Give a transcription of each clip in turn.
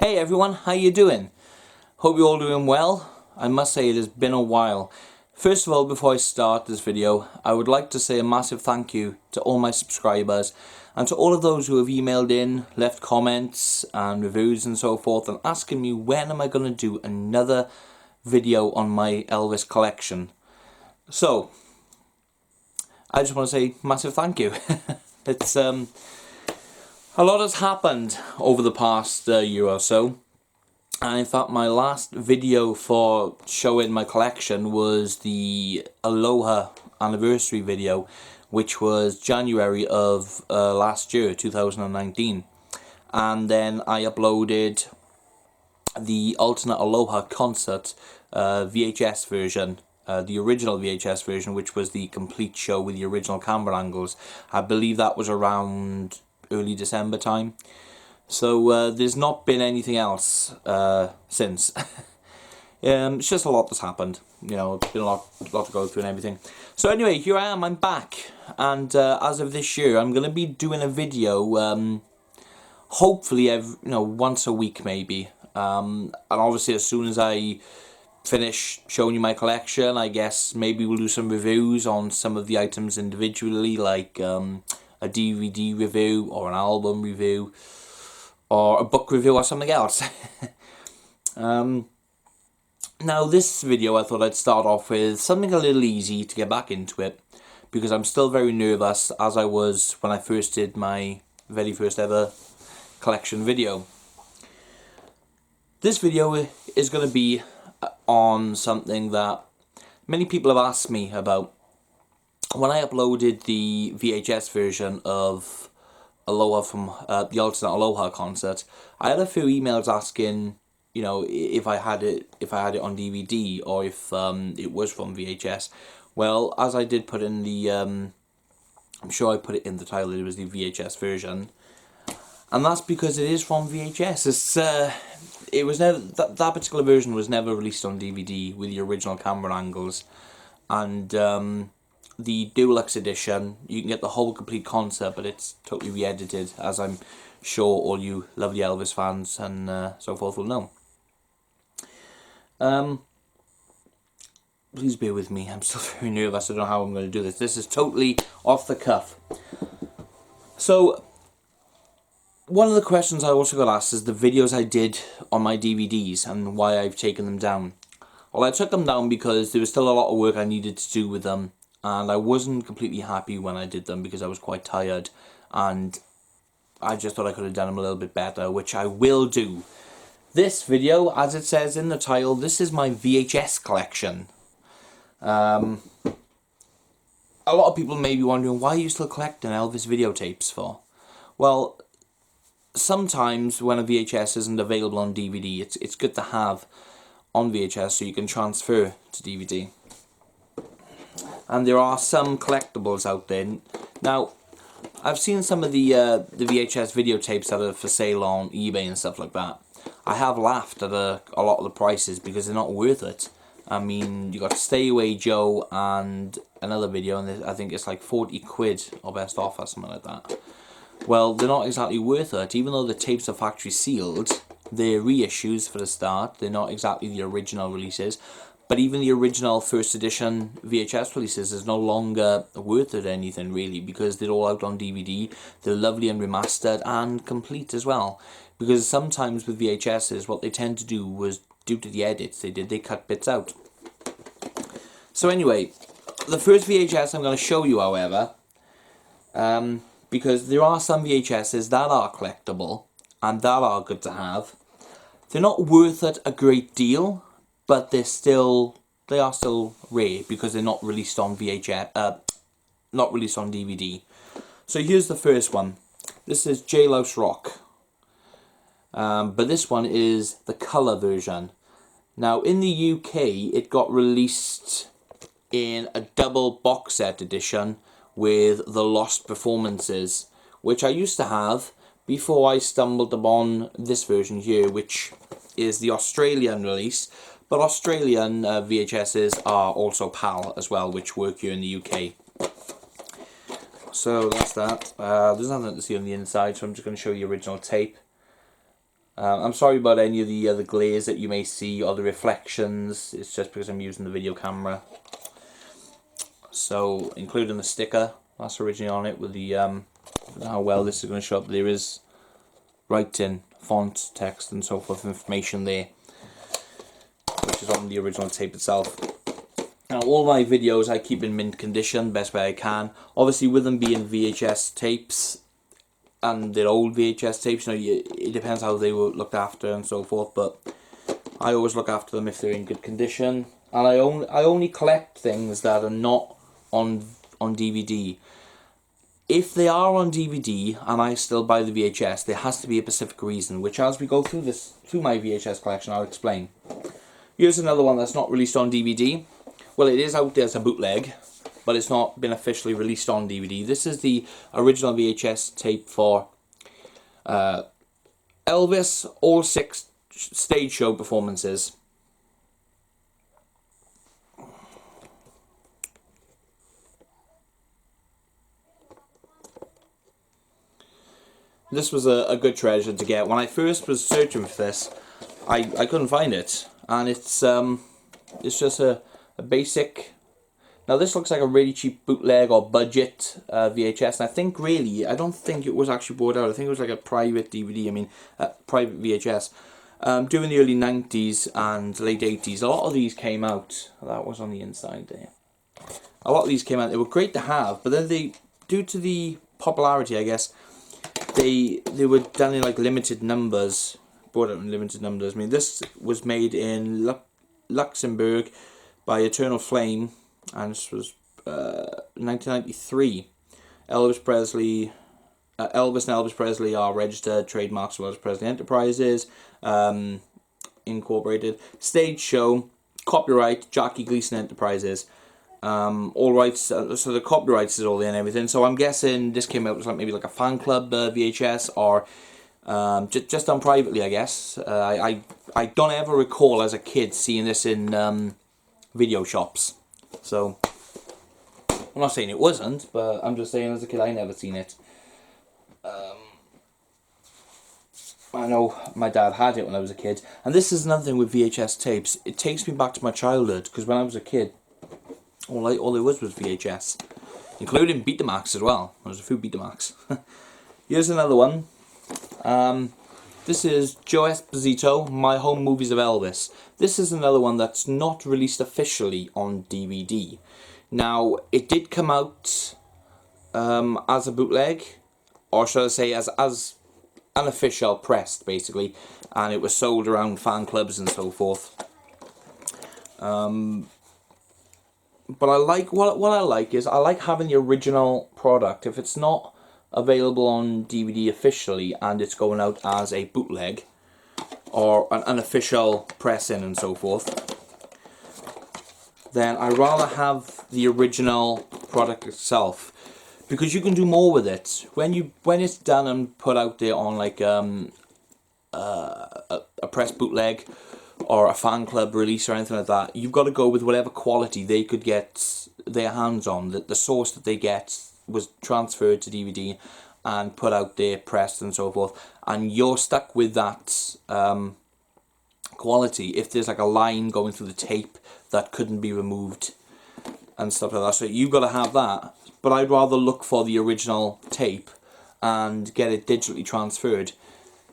Hey everyone, how you doing? Hope you're all doing well. I must say it has been a while. First of all, before I start this video, I would like to say a massive thank you to all my subscribers and to all of those who have emailed in, left comments and reviews and so forth, and asking me when am I going to do another video on my Elvis collection. So, I just want to say massive thank you. It's a lot has happened over the past year or so, and in fact my last video for showing my collection was the Aloha anniversary video, which was January of last year, 2019, and then I uploaded the alternate Aloha concert VHS version, the original VHS version, which was the complete show with the original camera angles. I believe that was around early December time. So there's not been anything else since. It's just a lot that's happened. You know, it's been a lot to go through and everything. So anyway, here I am. I'm back, and as of this year, I'm gonna be doing a video. Hopefully, once a week maybe. And obviously, as soon as I finish showing you my collection, I guess maybe we'll do some reviews on some of the items individually, like a DVD review or an album review or a book review or something else. Now this video I thought I'd start off with something a little easy to get back into it, because I'm still very nervous, as I was when I first did my very first ever collection video. This video is going to be on something that many people have asked me about. When I uploaded the VHS version of Aloha from the alternate Aloha concert, I had a few emails asking, if I had it on DVD or if it was from VHS. Well, as I did put in the, I'm sure I put it in the title, it was the VHS version, and that's because it is from VHS. It was never that particular version was never released on DVD with the original camera angles, and the deluxe edition, you can get the whole complete concert, but it's totally re-edited, as I'm sure all you lovely Elvis fans and so forth will know. Please bear with me, I'm still very nervous. I don't know how I'm going to do this. This is totally off the cuff. So, one of the questions I also got asked is the videos I did on my DVDs and why I've taken them down. Well, I took them down because there was still a lot of work I needed to do with them, and I wasn't completely happy when I did them because I was quite tired, and I just thought I could have done them a little bit better, which I will do. This video, as it says in the title, this is my VHS collection. A lot of people may be wondering, why are you still collecting Elvis videotapes for? Well, sometimes when a VHS isn't available on DVD, it's good to have on VHS so you can transfer to DVD. And there are some collectibles out there. Now, I've seen some of the VHS videotapes that are for sale on eBay and stuff like that. I have laughed at a lot of the prices because they're not worth it. I mean, you got Stay Away Joe and another video, and I think it's like 40 quid or best off or something like that. Well, they're not exactly worth it. Even though the tapes are factory sealed, they're reissues for the start. They're not exactly the original releases. But even the original first edition VHS releases is no longer worth it anything really, because they're all out on DVD. They're lovely and remastered and complete as well. Because sometimes with VHSs, what they tend to do was, due to the edits they cut bits out. So anyway, the first VHS I'm going to show you, however, because there are some VHSs that are collectible and that are good to have. They're not worth it a great deal, but they are still rare because they're not released on VHS, not released on DVD. So here's the first one. This is Jailhouse Rock, but this one is the colour version. Now in the UK, it got released in a double box set edition with the lost performances, which I used to have before I stumbled upon this version here, which is the Australian release. But Australian VHSs are also PAL as well, which work here in the UK. So that's that. There's nothing to see on the inside, so I'm just going to show you the original tape. I'm sorry about any of the other glaze that you may see or the reflections. It's just because I'm using the video camera. So, including the sticker that's originally on it with the how well this is going to show up. There is writing, font, text, and so forth information there, which is on the original tape itself. Now, all my videos I keep in mint condition, best way I can. Obviously, with them being VHS tapes, and they're old VHS tapes, you know, it depends how they were looked after and so forth, but I always look after them if they're in good condition. And I only collect things that are not on DVD. If they are on DVD and I still buy the VHS, there has to be a specific reason, which as we go through my VHS collection, I'll explain. Here's another one that's not released on DVD. Well, it is out there as a bootleg, but it's not been officially released on DVD. This is the original VHS tape for Elvis, all 6 stage show performances. This was a good treasure to get. When I first was searching for this, I couldn't find it, and it's just a basic. Now this looks like a really cheap bootleg or budget VHS, and I think really, I don't think it was actually bought out. I think it was like a private DVD, private VHS. During the early 90s and late 80s, a lot of these came out. That was on the inside there. A lot of these came out. They were great to have, but then due to the popularity, I guess, they were done in like limited numbers, brought out in limited numbers. I mean, this was made in Luxembourg by Eternal Flame, and this was 1993. Elvis and Elvis Presley are registered trademarks of Elvis Presley Enterprises, Incorporated. Stage show, copyright, Jackie Gleason Enterprises. All rights, so the copyrights is all there and everything. So I'm guessing this came out as like maybe like a fan club VHS, or just done privately, I guess. I don't ever recall as a kid seeing this in video shops. So I'm not saying it wasn't, but I'm just saying as a kid I never seen it. I know my dad had it when I was a kid, and this is another thing with VHS tapes. It takes me back to my childhood, because when I was a kid, all there was VHS, including Betamax as well. There was a few Betamax. Here's another one. This is Joe Esposito, My Home Movies of Elvis. This is another one that's not released officially on DVD. Now, it did come out as a bootleg, or should I say as unofficial pressed, basically, and it was sold around fan clubs and so forth. But I like what I like is I like having the original product. If it's not available on DVD officially and it's going out as a bootleg or an unofficial pressing and so forth, then I rather have the original product itself, because you can do more with it when it's done and put out there on like a press bootleg or a fan club release or anything like that. You've got to go with whatever quality they could get their hands on. The source that they get was transferred to DVD and put out there, pressed and so forth, and you're stuck with that quality if there's like a line going through the tape that couldn't be removed and stuff like that. So you've got to have that, but I'd rather look for the original tape and get it digitally transferred.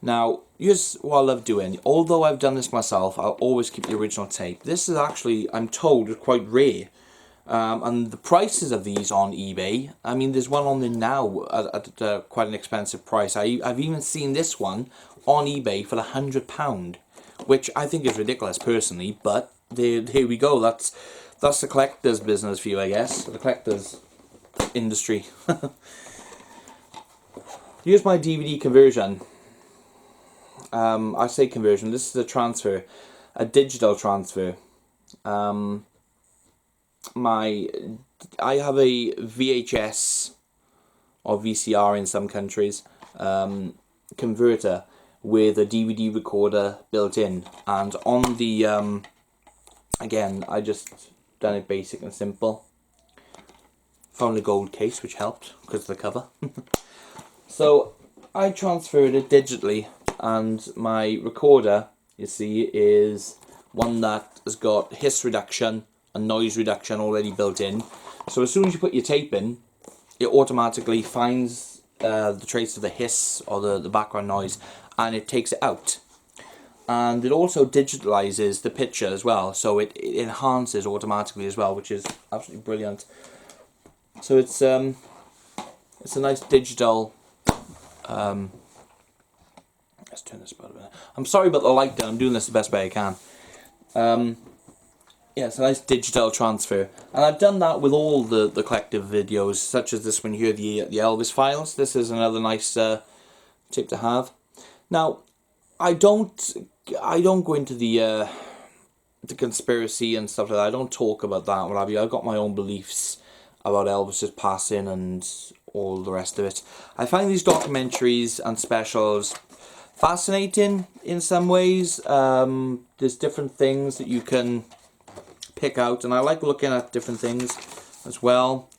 Now, here's what I love doing. Although I've done this myself, I'll always keep the original tape. This is actually, I'm told, quite rare. And the prices of these on eBay, I mean, there's one on there now at quite an expensive price. I've even seen this one on eBay for £100, which I think is ridiculous personally, but here we go. That's the collector's business for you, I guess. The collector's industry. Here's my DVD conversion. I say conversion, this is a transfer, a digital transfer. I have a VHS or VCR in some countries converter with a DVD recorder built in, and on the again I just done it basic and simple. Found a gold case which helped because of the cover. So I transferred it digitally and my recorder, you see, is one that has got hiss reduction and noise reduction already built in. So as soon as you put your tape in, it automatically finds the trace of the hiss or the background noise, and it takes it out. And it also digitalizes the picture as well, so it enhances automatically as well, which is absolutely brilliant. So it's a nice digital. Let's turn this about a minute. I'm sorry about the light there. I'm doing this the best way I can. Yeah, it's a nice digital transfer, and I've done that with all the collective videos, such as this one here, the Elvis files. This is another nice tip to have. Now, I don't go into the conspiracy and stuff like that. I don't talk about that. What have you? I've got my own beliefs about Elvis's passing and all the rest of it. I find these documentaries and specials fascinating in some ways. There's different things that you can pick out, and I like looking at different things as well.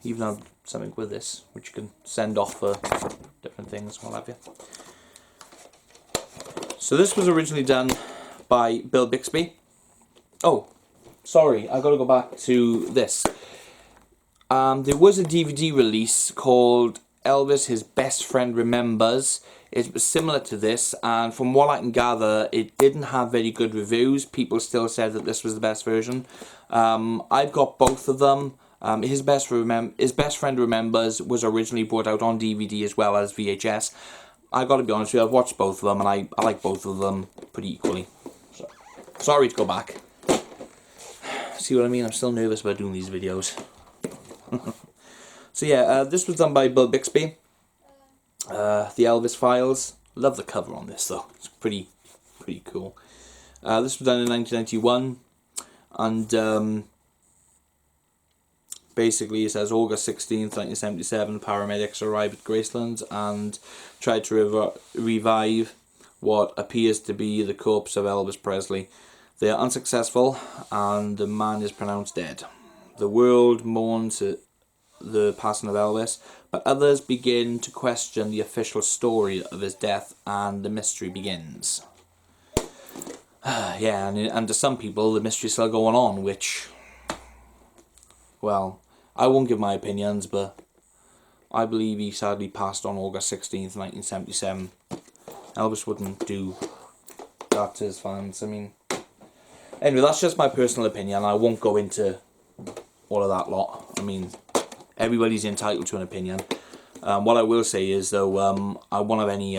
Even have something with this which you can send off for different things, what have you. So this was originally done by Bill Bixby. Oh, sorry, I got to go back to this. There was a DVD release called Elvis, His Best Friend Remembers. It was similar to this, and from what I can gather, it didn't have very good reviews. People still said that this was the best version. I've got both of them. His Best Friend Remembers was originally brought out on DVD as well as VHS. I got to be honest with you, I've watched both of them, and I like both of them pretty equally. So, sorry to go back. See what I mean? I'm still nervous about doing these videos. So yeah, this was done by Bill Bixby. The Elvis Files. Love the cover on this though. It's pretty cool. This was done in 1991, and basically it says August 16th, 1977, paramedics arrive at Graceland and try to revive what appears to be the corpse of Elvis Presley. They are unsuccessful, and the man is pronounced dead. The world mourns the passing of Elvis, but others begin to question the official story of his death, and the mystery begins. Yeah, and to some people the mystery's still going on, which, well, I won't give my opinions, but I believe he sadly passed on August 16th, 1977. Elvis wouldn't do that to his fans. I mean, anyway, that's just my personal opinion. I won't go into all of that lot. I mean, everybody's entitled to an opinion. What I will say is, though, I won't have any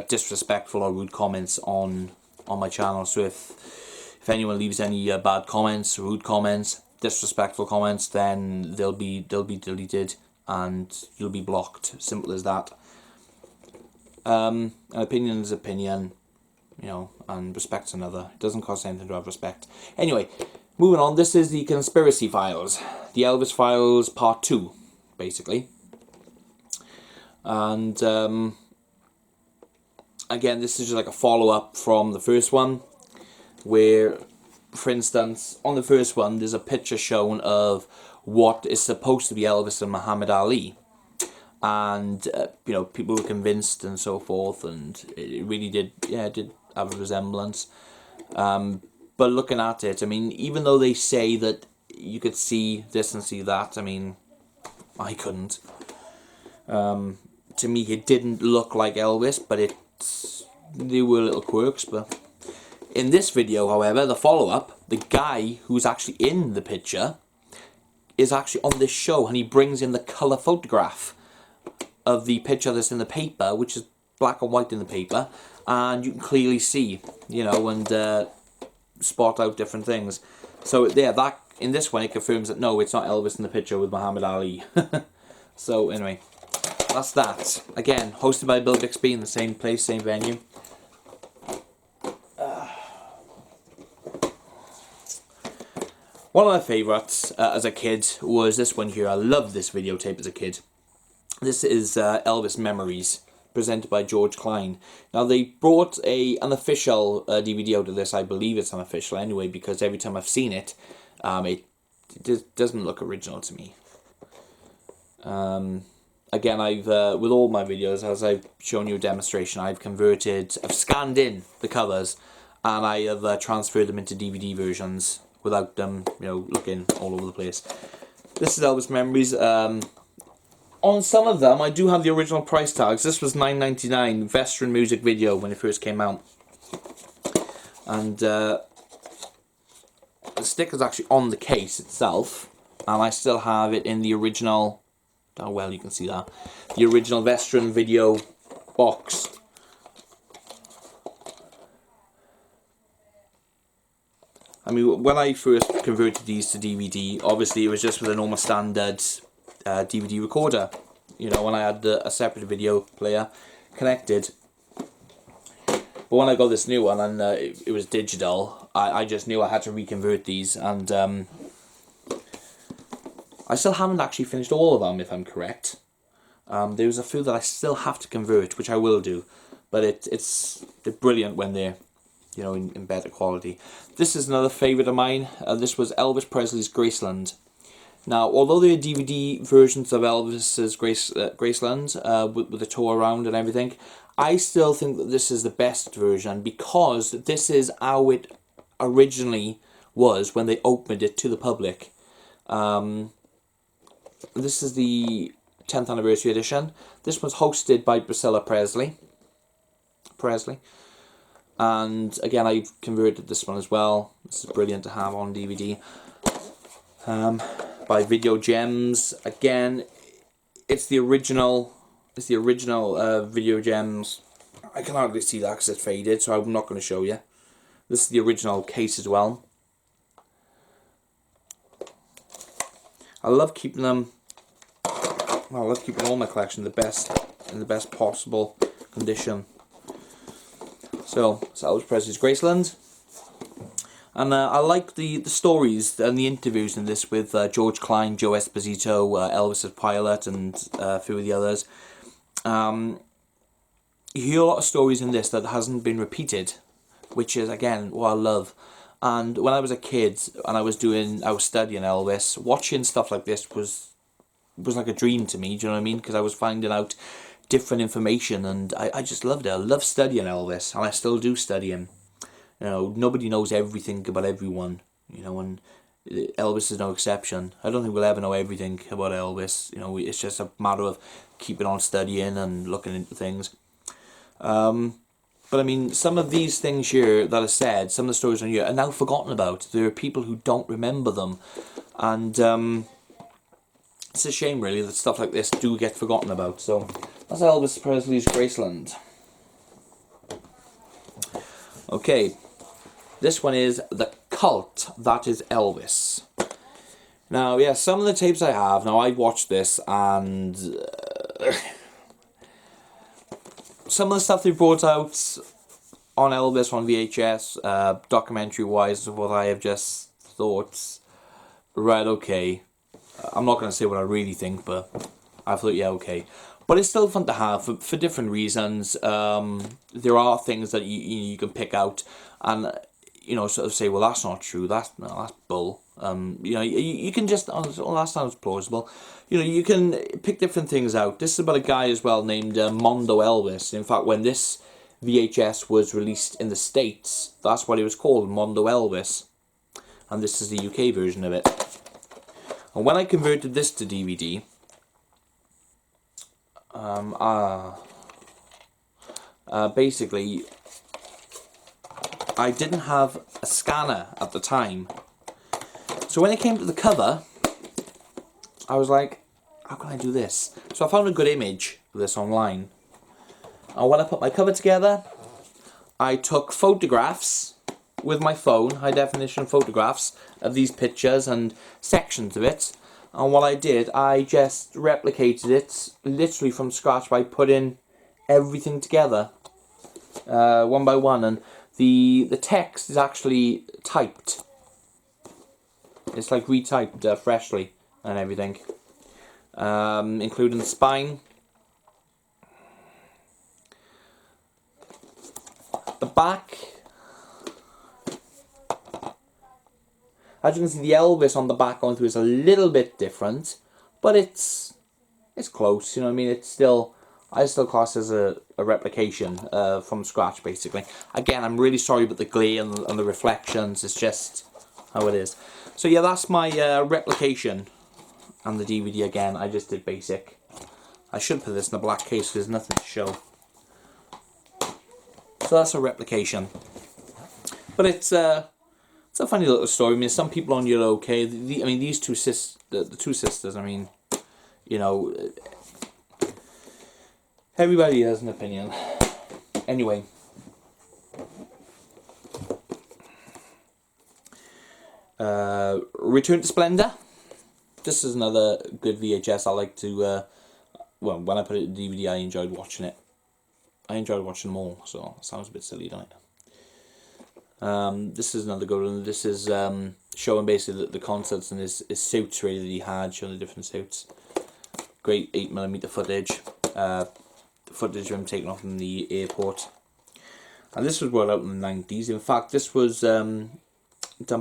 disrespectful or rude comments on my channel. So if anyone leaves any bad comments, rude comments, disrespectful comments, then they'll be deleted and you'll be blocked. Simple as that. An opinion is opinion, you know, and respect's another. It doesn't cost anything to have respect. Anyway, moving on. This is the Conspiracy Files, the Elvis Files Part 2, basically. And again, this is just like a follow-up from the first one, where, for instance, on the first one, there's a picture shown of what is supposed to be Elvis and Muhammad Ali. And, you know, people were convinced and so forth, and it really did, yeah, it did have a resemblance. But looking at it, I mean, even though they say that you could see this and see that, I mean, I couldn't. To me, it didn't look like Elvis, but there were little quirks. But in this video, however, the follow-up, the guy who's actually in the picture is actually on this show, and he brings in the colour photograph of the picture that's in the paper, which is black and white in the paper, and you can clearly see, you know, and spot out different things. So yeah, that in this one it confirms that no, it's not Elvis in the picture with Muhammad Ali. So anyway, that's that. Again, hosted by Bill Bixby in the same place, same venue. One of my favourites as a kid was this one here. I loved this videotape as a kid. This is Elvis Memories, presented by George Klein. Now, they brought an unofficial DVD out of this. I believe it's unofficial anyway, because every time I've seen it, it doesn't look original to me. again, I've with all my videos, as I've shown you a demonstration, I've scanned in the covers, and I have transferred them into DVD versions without them, looking all over the place. This is Elvis Memories. On some of them, I do have the original price tags. This was $9.99 Veteran music video when it first came out, and the sticker's actually on the case itself, and I still have it in the original. Oh well, you can see that. The original Veteran video box. I mean, when I first converted these to DVD, obviously it was just with a normal standard DVD recorder. When I had a separate video player connected. But when I got this new one and it was digital, I just knew I had to reconvert these, and I still haven't actually finished all of them, if I'm correct. There's a few that I still have to convert, which I will do, but they're brilliant when they're, in better quality. This is another favourite of mine. This was Elvis Presley's Graceland. Now, although there are DVD versions of Elvis's Graceland with the tour around and everything, I still think that this is the best version, because this is how it originally was when they opened it to the public. This is the 10th anniversary edition. This was hosted by Priscilla Presley. And again, I've converted this one as well. This is brilliant to have on DVD. By Video Gems. Again, it's the original. Video Gems. I can hardly see that because it's faded, so I'm not going to show you. This is the original case as well. I love keeping them. I love keeping all my collection in the best possible condition. So Elvis Presley's Graceland, and I like the stories and the interviews in this with George Klein, Joe Esposito, Elvis's pilot, and a few of the others. You hear a lot of stories in this that hasn't been repeated, which is again what I love. And when I was a kid and I was studying Elvis, watching stuff like this was like a dream to me. Do you know what I mean? Because I was finding out different information, and I just loved it. I love studying Elvis, and I still do study him. Nobody knows everything about everyone. And Elvis is no exception. I don't think we'll ever know everything about Elvis. It's just a matter of keeping on studying and looking into things. But I mean, some of these things here that are said, some of the stories on here are now forgotten about. There are people who don't remember them, and it's a shame really that stuff like this do get forgotten about. So that's Elvis Presley's Graceland. Okay, this one is The Cult That Is Elvis. Now, yeah, some of the tapes I have, now I watched this, and some of the stuff they brought out on Elvis on VHS, documentary-wise, what I have just thought, right, okay. I'm not going to say what I really think, but I thought, yeah, okay. But it's still fun to have for different reasons. There are things that you can pick out and, sort of say, well, that's not true, that's bull. You can just, oh, that sounds plausible. You can pick different things out. This is about a guy as well named Mondo Elvis. In fact, when this VHS was released in the States, that's what it was called, Mondo Elvis. And this is the UK version of it. And when I converted this to DVD, basically, I didn't have a scanner at the time. So when it came to the cover, I was like, how can I do this? So I found a good image of this online. And when I put my cover together, I took photographs with my phone, high definition photographs of these pictures and sections of it. And what I did, I just replicated it literally from scratch by putting everything together one by one. And the text is actually typed. It's like retyped freshly and everything, including the spine. The back, as you can see, the Elvis on the back going through is a little bit different, but it's it's close, you know what I mean? It's still, I still class as a replication from scratch, basically. Again, I'm really sorry about the glare and the reflections. It's just how it is. So yeah, that's my replication. And the DVD again, I just did basic. I should put this in a black case because there's nothing to show. So that's a replication. But it's a funny little story. I mean, some people on here are okay. I mean, these two the two sisters, I mean, you know, everybody has an opinion. Anyway. Return to Splendor. This is another good VHS. I like to, well, when I put it in DVD, I enjoyed watching it. I enjoyed watching them all, so it sounds a bit silly, doesn't it? This is another good one. This is showing basically the concerts and his suits really that he had, showing the different suits. Great 8mm footage. Footage of him taking off in the airport. And this was brought out in the 90s. In fact, this was done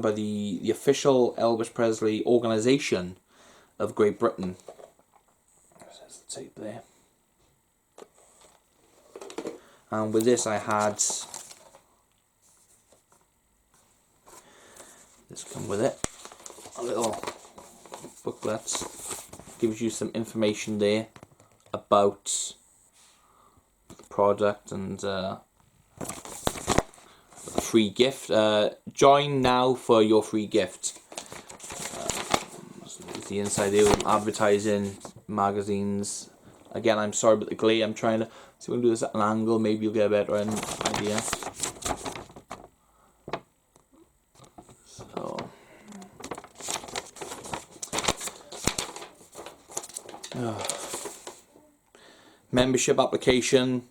by the official Elvis Presley organisation of Great Britain. There's the tape there. And with this I had, this come with it, a little booklet, gives you some information there about the product and a free gift. Join now for your free gift. The inside there with advertising, magazines. Again, I'm sorry about the glare. I'm trying to see if we can do this at an angle. Maybe you'll get a better idea. So, membership application.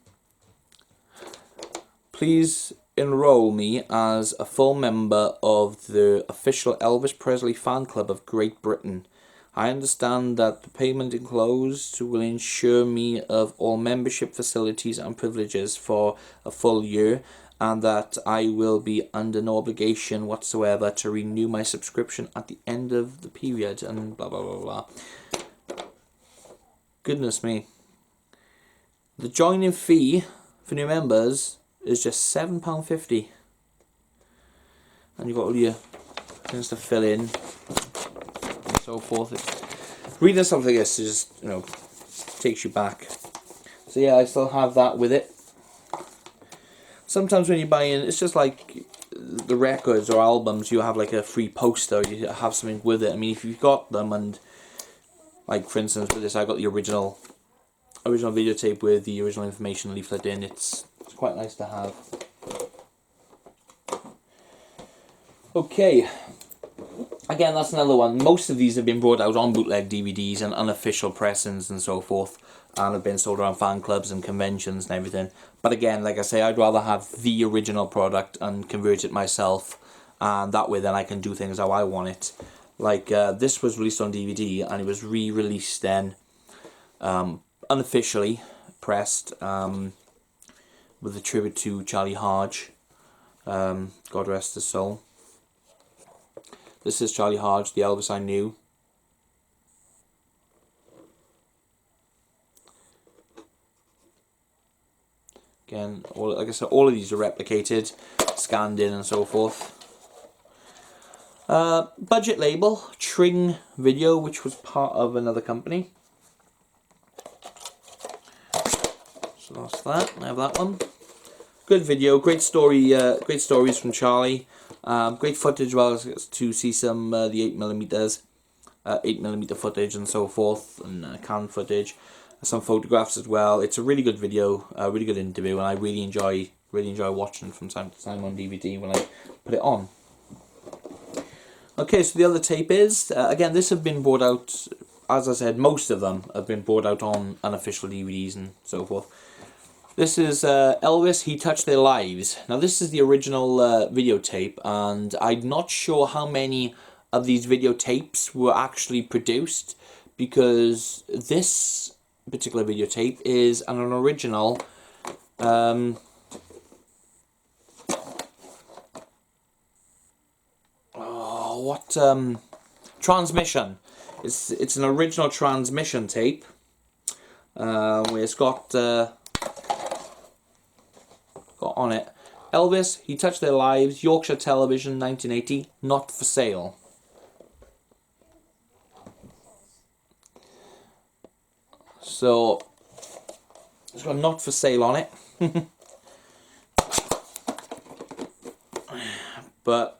Please enroll me as a full member of the official Elvis Presley fan club of Great Britain. I understand that the payment enclosed will ensure me of all membership facilities and privileges for a full year, and that I will be under no obligation whatsoever to renew my subscription at the end of the period, and blah blah blah blah. Goodness me. The joining fee for new members is just £7.50. And you've got all your things to fill in. So forth. Reading something like this is just, you know, takes you back. So yeah, I still have that with it. Sometimes when you're buying, it's just like the records or albums, you have like a free poster, you have something with it. I mean, if you've got them, and like for instance with this, I got the original videotape with the original information leaflet in. It's quite nice to have. Okay. Again, that's another one. Most of these have been brought out on bootleg DVDs and unofficial pressings and so forth, and have been sold around fan clubs and conventions and everything. But again, like I say, I'd rather have the original product and convert it myself, and that way then I can do things how I want it. Like this was released on DVD and it was re-released then, unofficially pressed, with a tribute to Charlie Hodge, God rest his soul. This is Charlie Hodge, the Elvis I knew. Again, like I said, all of these are replicated, scanned in and so forth. Budget label, Tring Video, which was part of another company. So that's that, I have that one. Good video, great story, great stories from Charlie. Great footage as well to see some the 8mm footage and so forth, and canned footage, some photographs as well. It's a really good video, a really good interview, and I really enjoy watching from time to time on DVD when I put it on. Okay, so the other tape is again, this have been brought out, as I said, most of them have been brought out on unofficial DVDs and so forth. This is Elvis, He Touched Their Lives. Now this is the original videotape, and I'm not sure how many of these videotapes were actually produced, because this particular videotape is an original transmission. It's an original transmission tape. where it's got on it, Elvis, He Touched Their Lives, Yorkshire Television, 1980, not for sale. So, it's got not for sale on it. But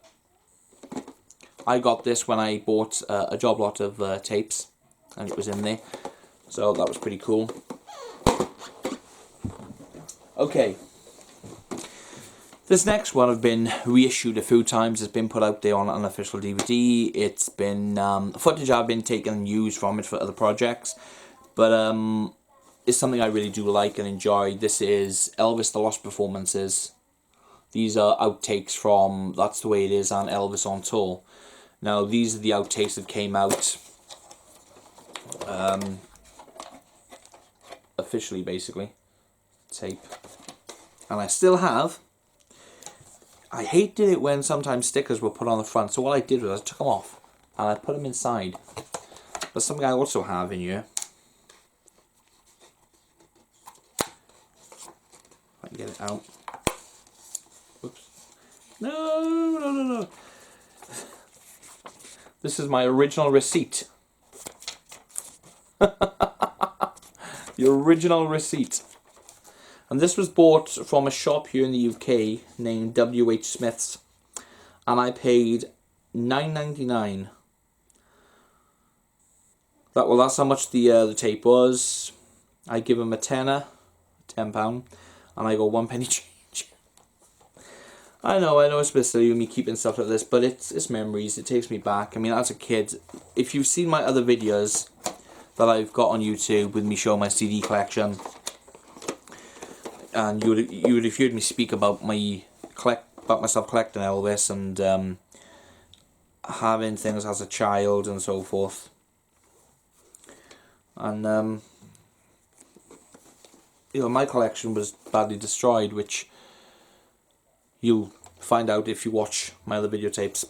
I got this when I bought a job lot of tapes, and it was in there. So that was pretty cool. Okay. This next one I've been reissued a few times. It's been put out there on an official DVD. It's been footage I've been taken and used from it for other projects. But it's something I really do like and enjoy. This is Elvis The Lost Performances. These are outtakes from That's the Way It Is and Elvis on Tour. Now these are the outtakes that came out officially, basically. Tape. And I still have. I hated it when sometimes stickers were put on the front, so what I did was I took them off and I put them inside. But something I also have in here. If I can get it out. Whoops. No. This is my original receipt. The original receipt. And this was bought from a shop here in the UK named WH Smith's, and I paid $9.99. That's how much the tape was. I give him a tenner, £10, and I got 1 penny change. I know it's a bit silly with me keeping stuff like this, but it's memories. It takes me back. I mean, as a kid, if you've seen my other videos that I've got on YouTube with me showing my CD collection, and you would have heard me speak about myself collecting Elvis and having things as a child and so forth. And my collection was badly destroyed, which you'll find out if you watch my other videotapes,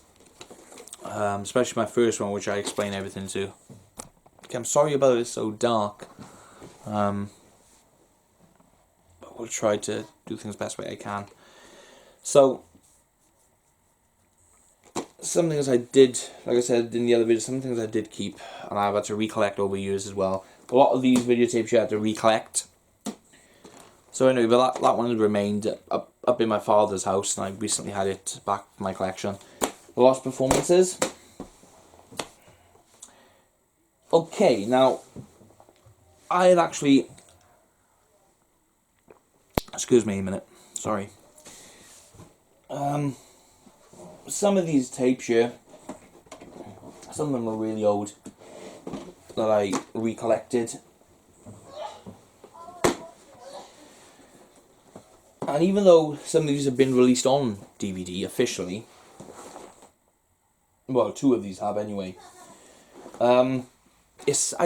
especially my first one, which I explain everything to. Okay, I'm sorry about it, it's so dark. I'll try to do things the best way I can. So, some things I did, like I said in the other video, some things I did keep, and I've had to recollect over years as well. A lot of these videotapes you had to recollect. So anyway, but that one had remained up in my father's house, and I recently had it back in my collection. The Lost Performances. Okay, now, I had actually... Excuse me a minute, sorry. Some of these tapes here, some of them are really old, that I recollected. And even though some of these have been released on DVD officially, well, 2 of these have anyway, I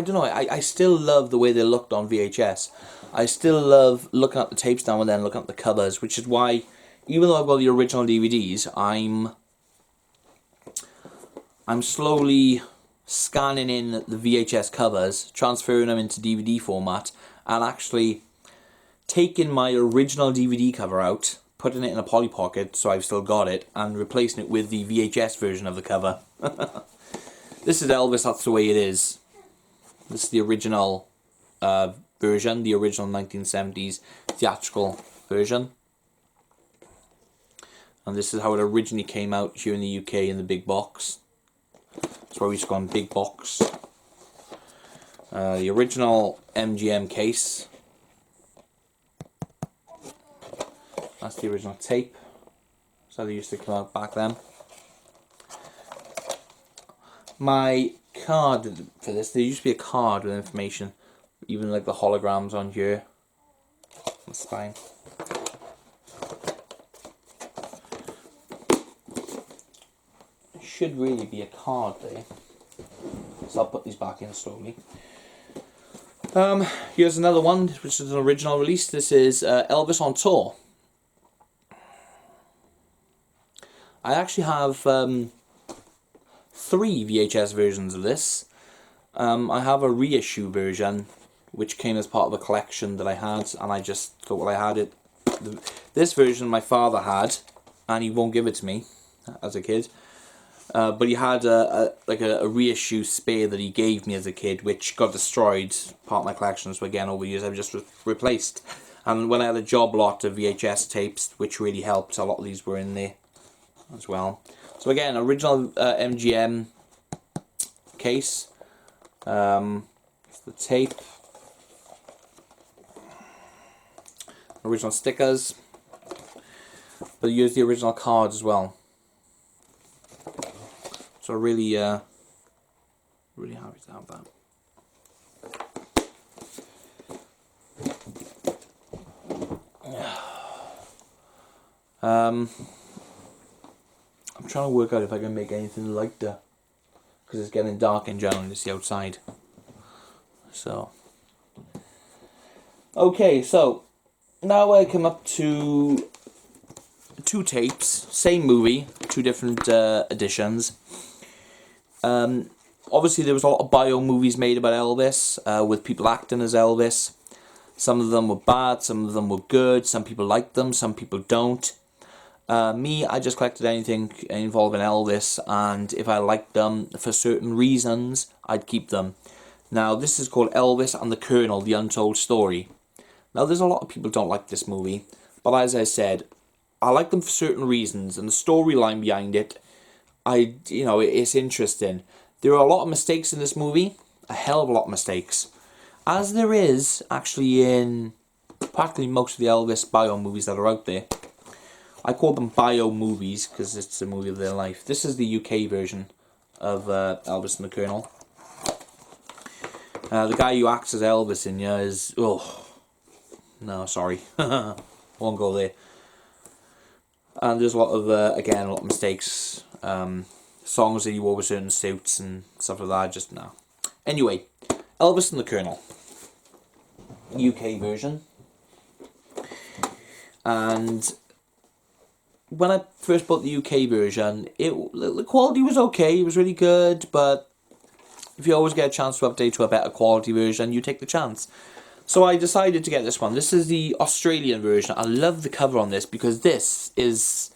don't know, I still love the way they looked on VHS. I still love looking at the tapes now and then, looking at the covers, which is why, even though I've got the original DVDs, I'm slowly scanning in the VHS covers, transferring them into DVD format, and actually taking my original DVD cover out, putting it in a Polly Pocket, so I've still got it, and replacing it with the VHS version of the cover. This is Elvis, That's the Way It Is. This is the original version, the original 1970s theatrical version. And this is how it originally came out here in the UK in the big box. That's why we've gone big box. The original MGM case. That's the original tape. So they used to come out back then. My card for this, there used to be a card with information, even like the holograms on here, the spine. There should really be a card there, so I'll put these back in slowly. Here's another one, which is an original release. This is Elvis on Tour. I actually have 3 VHS versions of this. I have a reissue version, which came as part of a collection that I had, and I just thought, well, I had it. This version my father had, and he won't give it to me as a kid. But he had a reissue spare that he gave me as a kid, which got destroyed, part of my collection. So again, over the years I've just replaced. And when I had a job lot of VHS tapes, which really helped, a lot of these were in there as well. So again, original MGM case. It's the tape. Original stickers. But use the original cards as well. So really, really happy to have that. I'm trying to work out if I can make anything lighter, because it's getting dark in general. It's the outside. So, okay, so now I come up to 2 tapes, same movie, 2 different editions. Obviously there was a lot of bio movies made about Elvis, with people acting as Elvis. Some of them were bad, some of them were good, some people liked them, some people don't. Me, I just collected anything involving Elvis, and if I liked them for certain reasons, I'd keep them. Now this is called Elvis and the Colonel, The Untold Story. Now there's a lot of people who don't like this movie, but as I said, I like them for certain reasons, and the storyline behind it, it's interesting. There are a lot of mistakes in this movie, a hell of a lot of mistakes, as there is actually in practically most of the Elvis bio movies that are out there. I call them bio movies because it's a movie of their life. This is the UK version of Elvis and the Colonel. The guy who acts as Elvis in here is... oh, no, sorry. Won't go there. And there's a lot of, again, a lot of mistakes. Songs that he wore with certain suits and stuff like that, just no. Anyway, Elvis and the Colonel. UK version. And when I first bought the UK version, the quality was okay, it was really good, but if you always get a chance to update to a better quality version, you take the chance. So I decided to get this one. This is the Australian version. I love the cover on this because this is,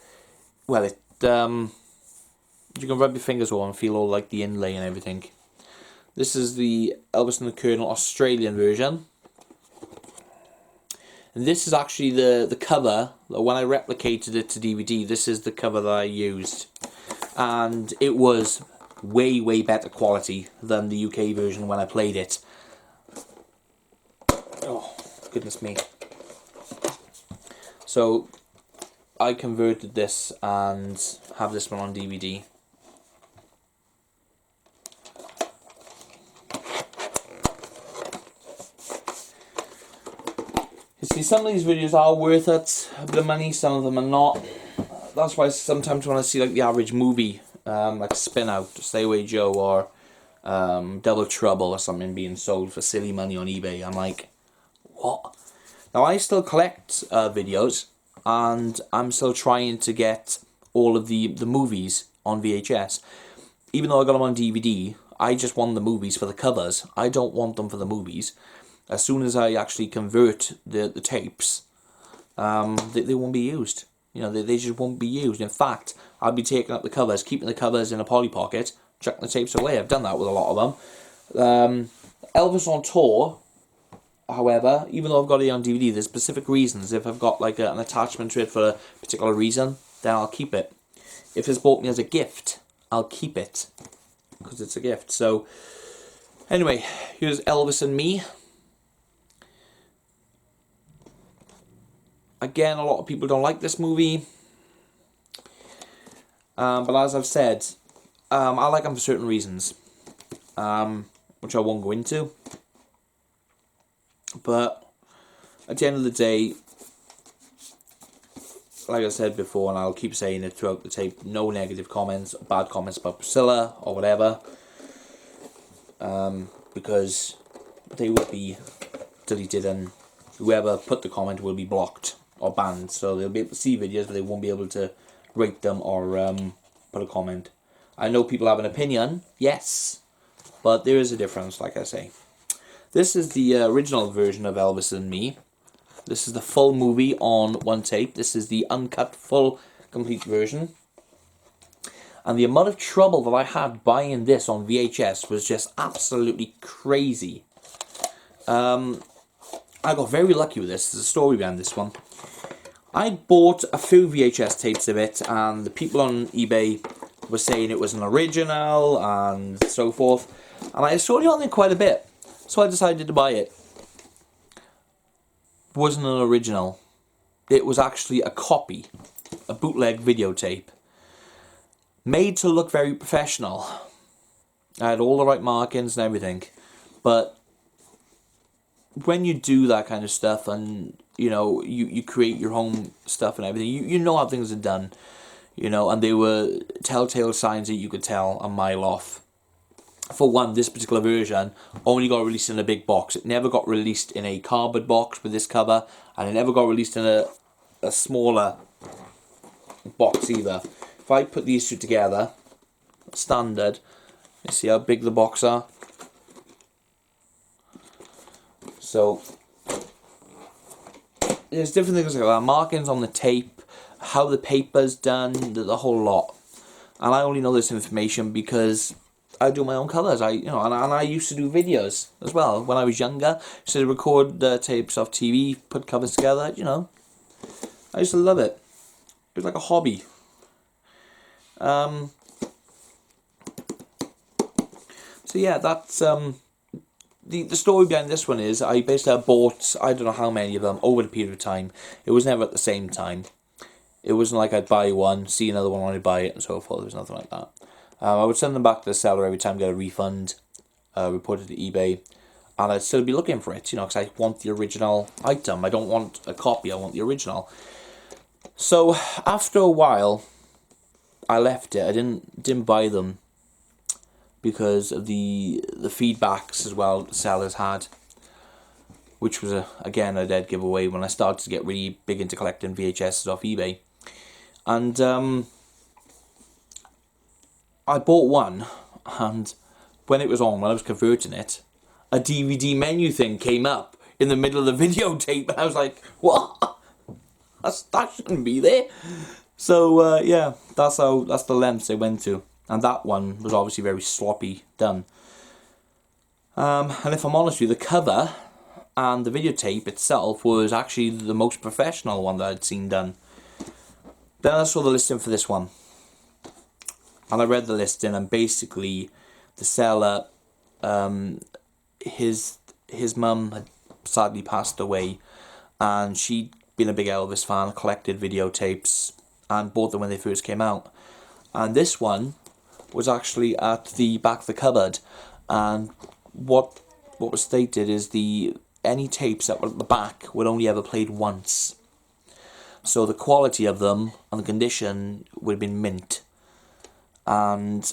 well, you can rub your fingers on and feel all like the inlay and everything. This is the Elvis and the Colonel Australian version. And this is actually the cover. When I replicated it to DVD, this is the cover that I used. And it was way, way better quality than the UK version when I played it. Oh, goodness me. So, I converted this and have this one on DVD. You see, some of these videos are worth it, a bit of money, some of them are not. That's why sometimes when I see like the average movie, like Spin Out, Stay Away Joe, or Double Trouble or something being sold for silly money on eBay, I'm like, what? Now I still collect videos, and I'm still trying to get all of the movies on VHS. Even though I got them on DVD, I just want the movies for the covers. I don't want them for the movies. As soon as I actually convert the tapes, they won't be used. You know, they just won't be used. In fact, I'll be taking up the covers, keeping the covers in a Polly Pocket, chucking the tapes away. I've done that with a lot of them. Elvis on Tour, however, even though I've got it on DVD, there's specific reasons. If I've got like an attachment to it for a particular reason, then I'll keep it. If it's bought me as a gift, I'll keep it because it's a gift. So, anyway, here's Elvis and Me. Again, a lot of people don't like this movie. But as I've said, I like them for certain reasons. Which I won't go into. But at the end of the day, like I said before, and I'll keep saying it throughout the tape, no negative comments, bad comments about Priscilla or whatever. Because they will be deleted and whoever put the comment will be blocked or banned. So they'll be able to see videos, but they won't be able to rate them or put a comment. I know people have an opinion, yes, but there is a difference, like I say. This is the original version of Elvis and Me. This is the full movie on one tape. This is the uncut, full, complete version. And the amount of trouble that I had buying this on VHS was just absolutely crazy. I got very lucky with this. There's a story behind this one. I bought a few VHS tapes of it, and the people on eBay were saying it was an original and so forth. And I saw it on there quite a bit, so I decided to buy it. It wasn't an original. It was actually a copy, a bootleg videotape, made to look very professional. I had all the right markings and everything, but when you do that kind of stuff and you create your own stuff and everything, you know how things are done, and they were telltale signs that you could tell a mile off. For one, this particular version only got released in a big box. It never got released in a cardboard box with this cover, and it never got released in a smaller box either. If I put these two together, standard, you see how big the box are? So, there's different things like that. Markings on the tape, how the paper's done, the whole lot. And I only know this information because I do my own colours. And I used to do videos as well when I was younger. Used to record tapes off TV, put covers together. I used to love it. It was like a hobby. So yeah, that's the story behind this one is I basically bought, I don't know how many of them over the period of time. It was never at the same time. It wasn't like I'd buy one, see another one when I'd buy it and so forth. There was nothing like that. I would send them back to the seller every time, get a refund, report it to eBay, and I'd still be looking for it, because I want the original item. I don't want a copy, I want the original. So after a while, I left it. I didn't buy them because of the feedbacks as well the sellers had, which was again a dead giveaway when I started to get really big into collecting VHSs off eBay. And I bought one, and when it was on, when I was converting it, a DVD menu thing came up in the middle of the videotape, and I was like, what? That shouldn't be there. So yeah, that's the lengths they went to. And that one was obviously very sloppy done. And if I'm honest with you, the cover and the videotape itself was actually the most professional one that I'd seen done. Then I saw the listing for this one. And I read the listing, and basically the seller, his mum had sadly passed away, and she'd been a big Elvis fan, collected videotapes, and bought them when they first came out. And this one was actually at the back of the cupboard, and what was stated is any tapes that were at the back were only ever played once. So the quality of them and the condition would have been mint. And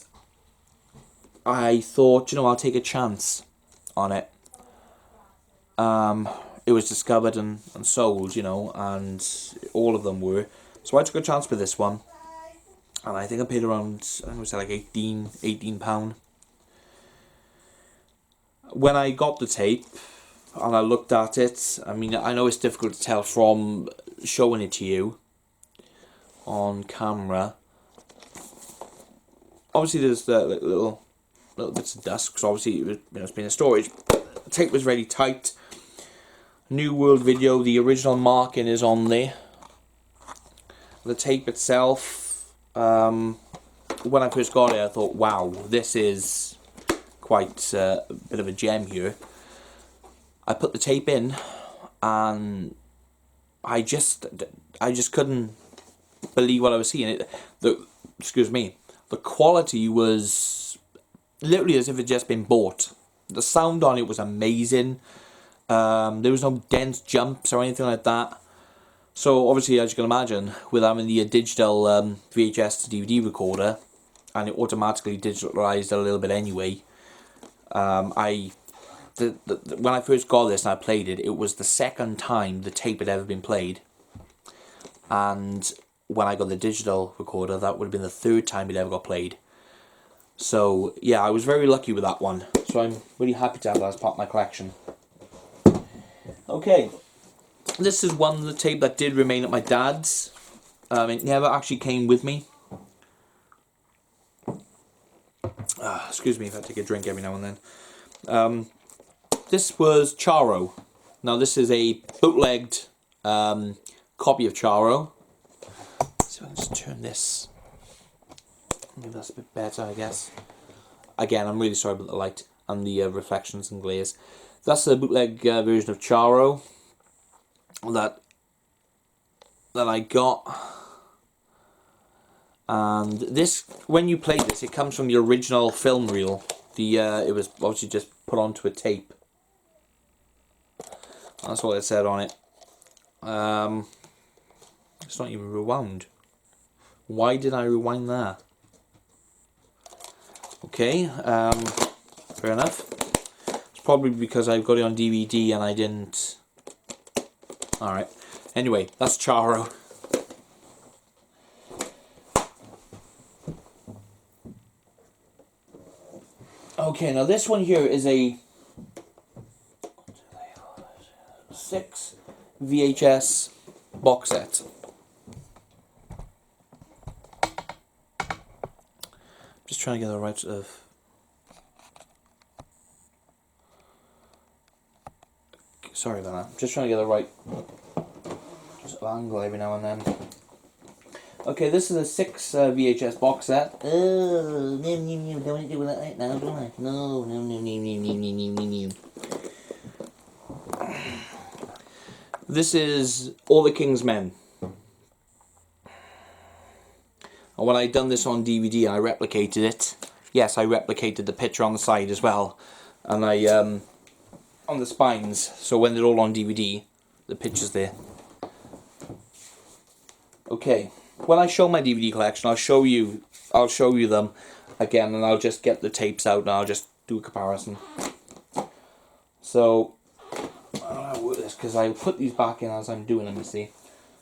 I thought, I'll take a chance on it. It was discovered and sold, and all of them were. So I took a chance with this one. And I think I paid around, I think it was like £18. When I got the tape and I looked at it, I know it's difficult to tell from showing it to you on camera. Obviously there's the little bits of dust, because obviously it was, it's been in storage. The tape was really tight. New World Video, the original marking is on there. The tape itself, when I first got it, I thought, wow, this is quite a bit of a gem here. I put the tape in, and I just couldn't believe what I was seeing. The quality was literally as if it had just been bought. The sound on it was amazing. There was no dense jumps or anything like that. So obviously, as you can imagine, with having the digital VHS to DVD recorder, and it automatically digitalized a little bit anyway, when I first got this and I played it, it was the second time the tape had ever been played. And when I got the digital recorder, that would have been the third time it ever got played. So yeah, I was very lucky with that one. So I'm really happy to have that as part of my collection. Okay, this is one of the tape that did remain at my dad's. It never actually came with me. Excuse me if I take a drink every now and then. This was Charo. Now this is a bootlegged copy of Charo. So I'll just turn this. Maybe that's a bit better, I guess. Again, I'm really sorry about the light and the reflections and glaze. That's a bootleg version of Charo that I got. And this, when you play this, it comes from the original film reel. It was obviously just put onto a tape. That's what it said on it. It's not even rewound. Why did I rewind that? Okay, fair enough. It's probably because I've got it on DVD and I didn't. Alright, anyway, that's Charo. Okay, now this one here is a 6 VHS box set. Just trying to get the right sort of. Sorry about that. Just trying to get the right sort of angle every now and then. Okay, this is a 6 VHS box set. Oh, no, don't do that right now, don't I? No. This is All the King's Men. And when I done this on DVD and I replicated it, yes, I replicated the picture on the side as well. And I, on the spines, so when they're all on DVD, the picture's there. Okay, when I show my DVD collection, I'll show you them again, and I'll just get the tapes out and I'll just do a comparison. So, I'll work this because I put these back in as I'm doing them, you see.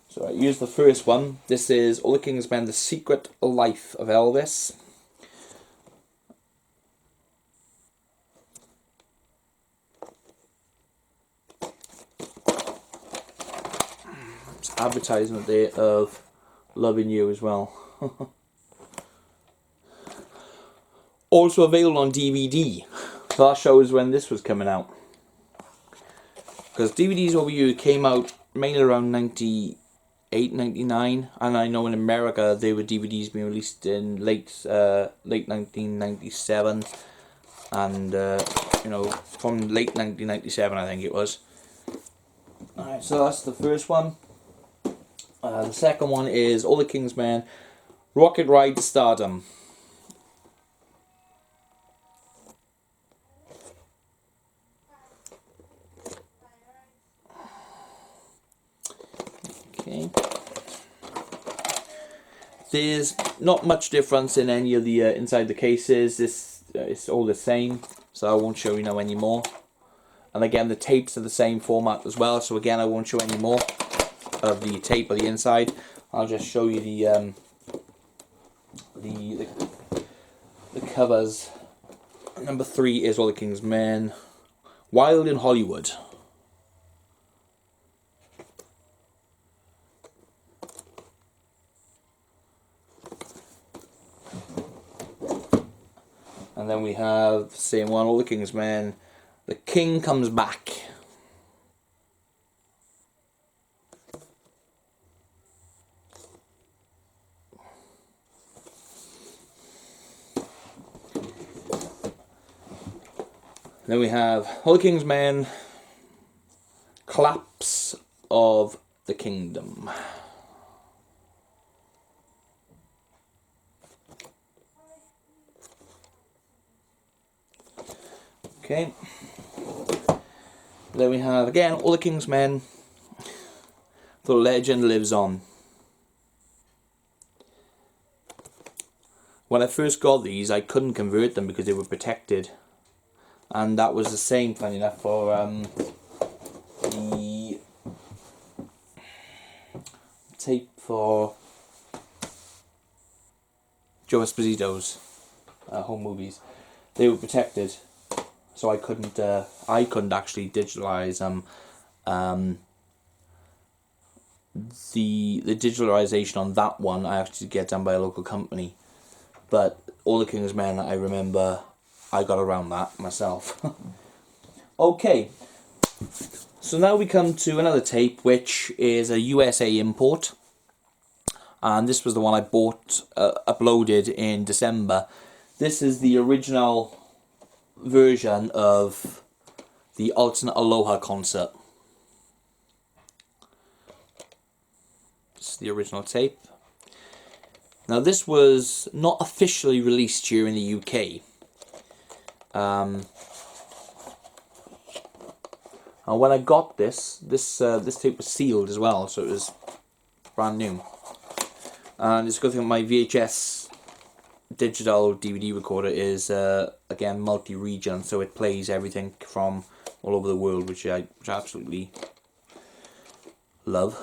So I use the first one. This is All the King's Men, The Secret Life of Elvis. It's advertisement there of Loving You as well. Also available on DVD. So that shows when this was coming out. Because DVDs over here came out mainly around 98, 99, and I know in America they were DVDs being released in late 1997, and you know, from late 1997 I think it was. Alright, so that's the first one. The second one is All the King's Men, Rocket Ride to Stardom. Okay. There's not much difference in any of the inside the cases. This it's all the same, so I won't show you now anymore. And again, the tapes are the same format as well. So again, I won't show any more of the tape or the inside. I'll just show you the covers. Number 3 is All the King's Men, Wild in Hollywood. And then we have the same one, All the King's Men, The King Comes Back. Then we have All the King's Men, Collapse of the Kingdom. Okay. Then we have again All the King's Men, The Legend Lives On. When I first got these, I couldn't convert them because they were protected. And that was the same, funny enough, for the tape for Joe Esposito's home movies. They were protected. so I couldn't actually digitalize the digitalization on that one. I actually get done by a local company, but All the King's Men, I remember I got around that myself. Okay, so now we come to another tape, which is a USA import, and this was the one I bought, uploaded in December. This is the original version of the alternate Aloha concert. This is the original tape. Now this was not officially released here in the UK. And when I got this tape was sealed as well, so it was brand new. And it's a good thing my VHS digital DVD recorder is again multi-region, so it plays everything from all over the world, which I absolutely love.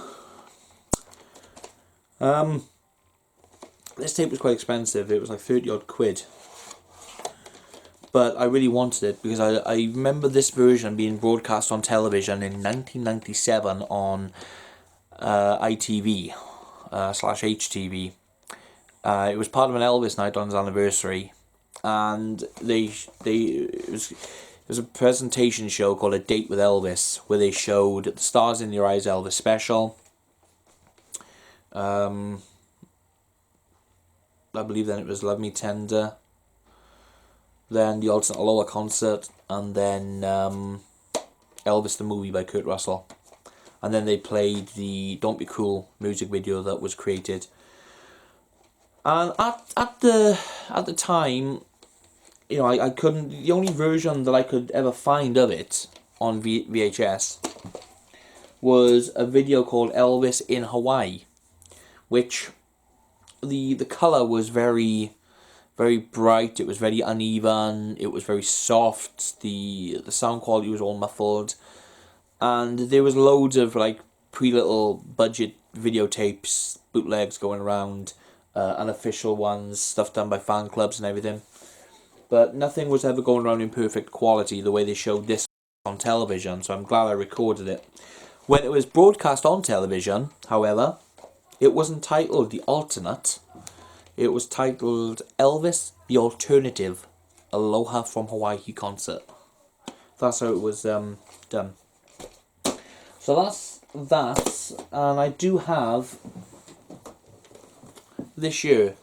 This tape was quite expensive. It was like 30 odd quid, but I really wanted it because I remember this version being broadcast on television in 1997 on ITV slash HTV. It was part of an Elvis night on his anniversary, and it was a presentation show called A Date with Elvis, where they showed the Stars in Your Eyes Elvis special. I believe then it was Love Me Tender, then the alternate Aloha concert, and then Elvis the Movie by Kurt Russell. And then they played the Don't Be Cruel music video that was created. And at the time, you know, I couldn't, the only version that I could ever find of it on VHS was a video called Elvis in Hawaii, which the colour was very bright, it was very uneven, it was very soft, the sound quality was all muffled, and there was loads of like little budget videotapes, bootlegs going around, unofficial ones, stuff done by fan clubs and everything, but nothing was ever going around in perfect quality the way they showed this on television, so I'm glad I recorded it. When it was broadcast on television, however, it wasn't titled The Alternate. It was titled Elvis the Alternative Aloha from Hawaii concert. That's how it was done. So that's that. And I do have this year.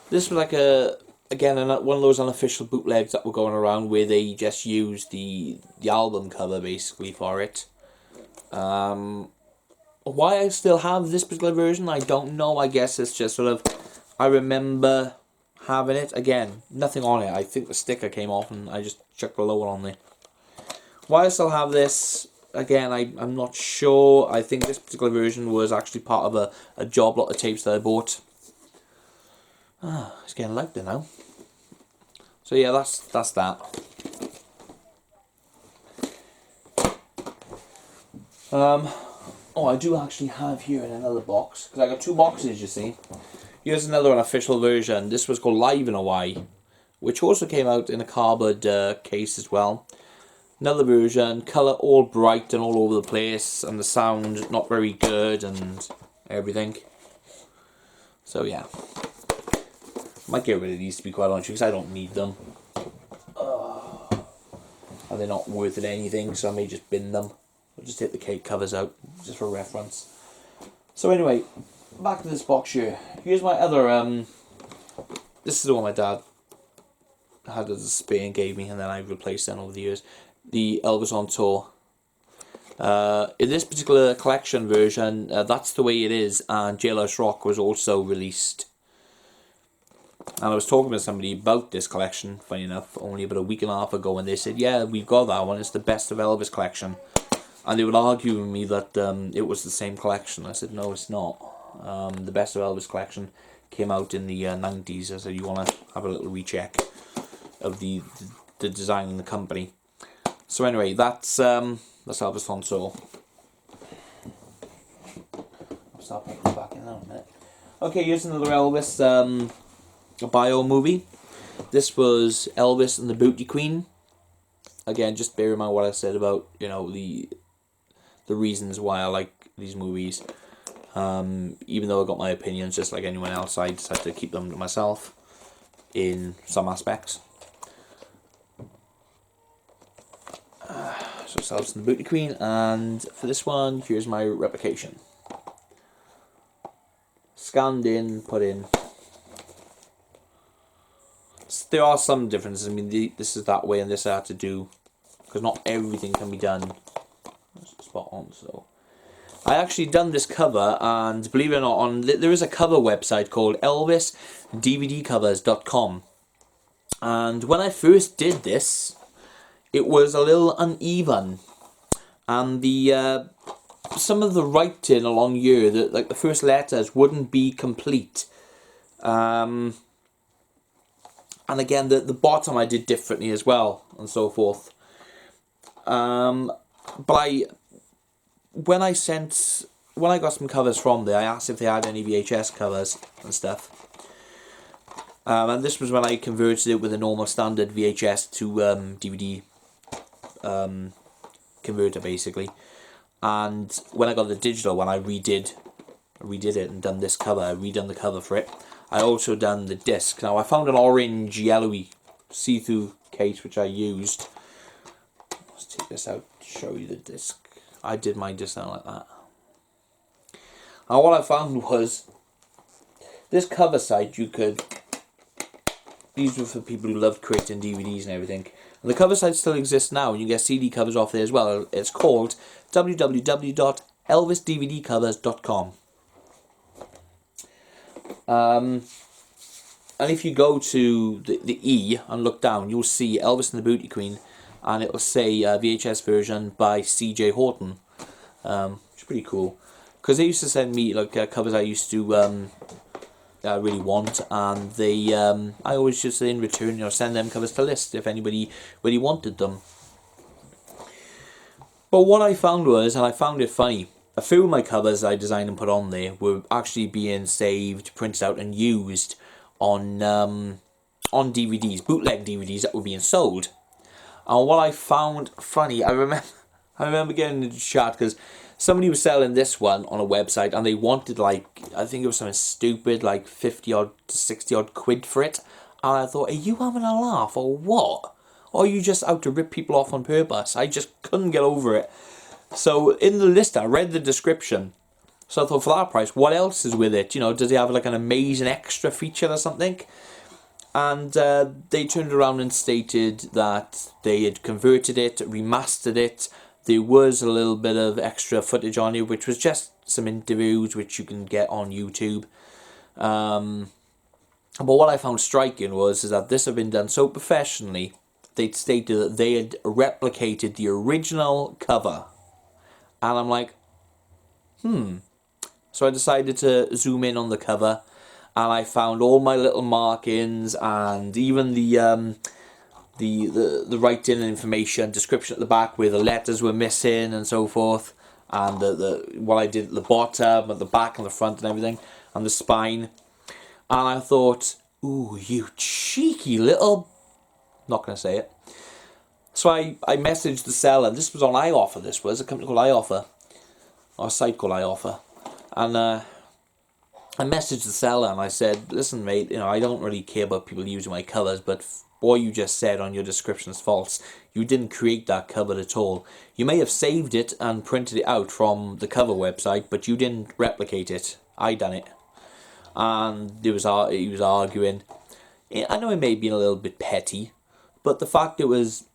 This was like one of those unofficial bootlegs that were going around where they just used the album cover basically for it. Why I still have this particular version, I don't know. I guess it's just sort of, I remember having it. Again, nothing on it. I think the sticker came off and I just chucked the logo on there. Why I still have this, again, I'm not sure. I think this particular version was actually part of a job lot of tapes that I bought. It's getting light there now. So yeah, that's that. Oh, I do actually have here in another box, because I got two boxes, you see. Here's another unofficial version. This was called Live in Hawaii, which also came out in a cardboard case as well. Another version, colour all bright and all over the place, and the sound not very good and everything. So yeah. Might get rid of these, to be quite honest, because I don't need them. And they're not worth it anything, so I may just bin them. I'll just take the cake covers out, just for reference. So anyway, back to this box here. Here's my other, this is the one my dad had as a spare and gave me, and then I replaced it over the years. The Elvis on Tour. In this particular collection version, That's the Way It Is and Jailhouse Rock was also released. And I was talking to somebody about this collection, funny enough, only about a week and a half ago, and they said, yeah, we've got that one, it's the best of Elvis collection. And they would argue with me that it was the same collection. I said, no, it's not. The best of Elvis collection came out in the 90s. I said, you want to have a little recheck of the design and the company. So anyway, that's Elvis on Tour. I'll start putting it back in now in a minute. Okay, here's another Elvis a bio movie. This was Elvis and the Booty Queen. again, just bear in mind what I said about, you know, the reasons why I like these movies. Even though I got my opinions, just like anyone else, I decided to keep them to myself in some aspects. So it's Elvis and the Booty Queen, and for this one, here's my replication. Scanned in, put in. There are some differences. I mean, this is that way, and this I had to do, because not everything can be done spot on. So I actually done this cover, and believe it or not, there is a cover website called elvisdvdcovers.com, and when I first did this, it was a little uneven, and the some of the writing along here, like the first letters, wouldn't be complete. And again, the bottom I did differently as well, and so forth. But when I got some covers from there, I asked if they had any VHS covers and stuff. And this was when I converted it with a normal standard VHS to DVD converter, basically. And when I got the digital one, I redid it and done this cover. I redone the cover for it. I also done the disc. Now I found an orange, yellowy, see-through case which I used. Let's take this out to show you the disc. I did my disc down like that. And what I found was this cover site, these were for people who loved creating DVDs and everything. And the cover site still exists now, and you get CD covers off there as well. It's called www.elvisdvdcovers.com. And if you go to the E and look down, you'll see Elvis and the Booty Queen, and it'll say VHS version by C.J. Horton, which is pretty cool. Because they used to send me like covers I used to really want, and they I always just in return, you know, send them covers to list if anybody really wanted them. But what I found was, and I found it funny, a few of my covers I designed and put on there were actually being saved, printed out, and used on DVDs, bootleg DVDs that were being sold. And what I found funny, I remember getting into chat because somebody was selling this one on a website, and they wanted, like, I think it was something stupid, like 50 odd to 60 odd quid for it. And I thought, are you having a laugh or what? Or are you just out to rip people off on purpose? I just couldn't get over it. So in the list, I read the description. So I thought, for that price, what else is with it? You know, does it have like an amazing extra feature or something? And they turned around and stated that they had converted it, remastered it. There was a little bit of extra footage on it, which was just some interviews which you can get on YouTube. But what I found striking is that this had been done so professionally. They'd stated that they had replicated the original cover. And I'm like, So I decided to zoom in on the cover, and I found all my little markings, and even the writing and information, description at the back where the letters were missing and so forth, and what I did at the bottom, at the back and the front and everything, and the spine. And I thought, ooh, you cheeky little... Not going to say it. So I messaged the seller, and this was on iOffer, this was, a company called iOffer, or a site called iOffer. And I messaged the seller and I said, listen mate, you know, I don't really care about people using my covers, but what you just said on your description is false. You didn't create that cover at all. You may have saved it and printed it out from the cover website, but you didn't replicate it. I done it. And he was arguing. I know it may have been a little bit petty, but the fact it was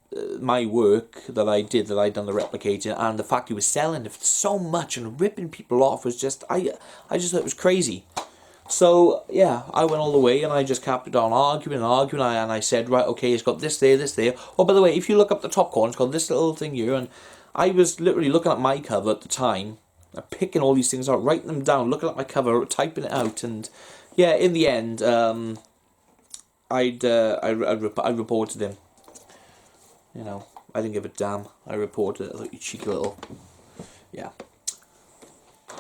my work that I'd done the replicating, and the fact he was selling it for so much and ripping people off was just, I just thought it was crazy. So yeah, I went all the way, and I just kept on arguing, and I said, right, okay, it's got this there. Oh, by the way, if you look up the top corner, it's got this little thing here, and I was literally looking at my cover at the time, picking all these things out, writing them down, looking at my cover, typing it out, and yeah, in the end, I reported him. You know, I didn't give a damn. I reported it. I thought, you cheeky little... Yeah.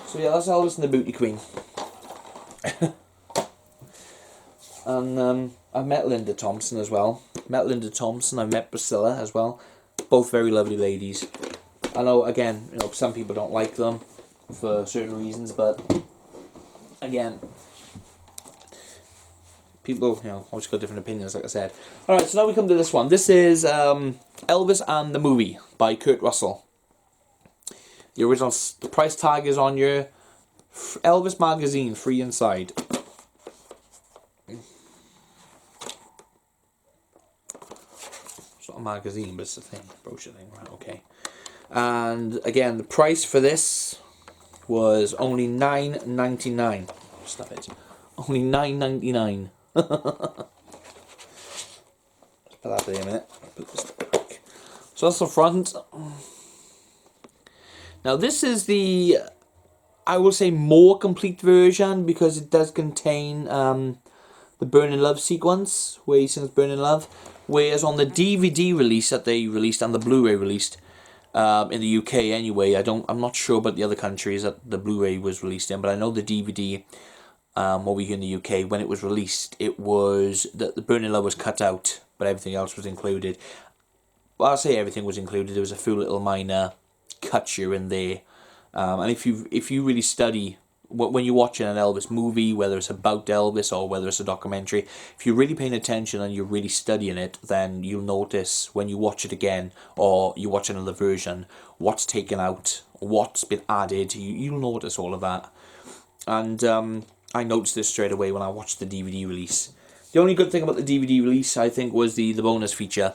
So yeah, that's Elvis and the Booty Queen. And I've met Linda Thompson as well. I've met Priscilla as well. both very lovely ladies. I know, again, you know, some people don't like them for certain reasons, but again, people, you know, always got different opinions, like I said. Alright, so now we come to this one. This is Elvis and the Movie by Kurt Russell. The original, the price tag is on your Elvis magazine, free inside. It's not a magazine, but it's a thing, brochure thing, right, okay. And again, the price for this was only $9.99. Stop it. Only $9.99. Put that there a minute. Put this back. So that's the front. Now this is the, I will say, more complete version, because it does contain the Burning Love sequence where he sings Burning Love. Whereas on the DVD release that they released and the Blu-ray released in the UK anyway, I'm not sure about the other countries that the Blu-ray was released in, but I know the DVD over here in the UK, when it was released, it was that the Burning Love was cut out, but everything else was included. Well, I'll say everything was included. There was a few little minor cuts here and there, and if you really study when you're watching an Elvis movie, whether it's about Elvis or whether it's a documentary, if you're really paying attention and you're really studying it, then you'll notice when you watch it again or you watch another version, what's taken out, what's been added. You'll notice all of that. And I noticed this straight away when I watched the DVD release. The only good thing about the DVD release, I think, was the bonus feature.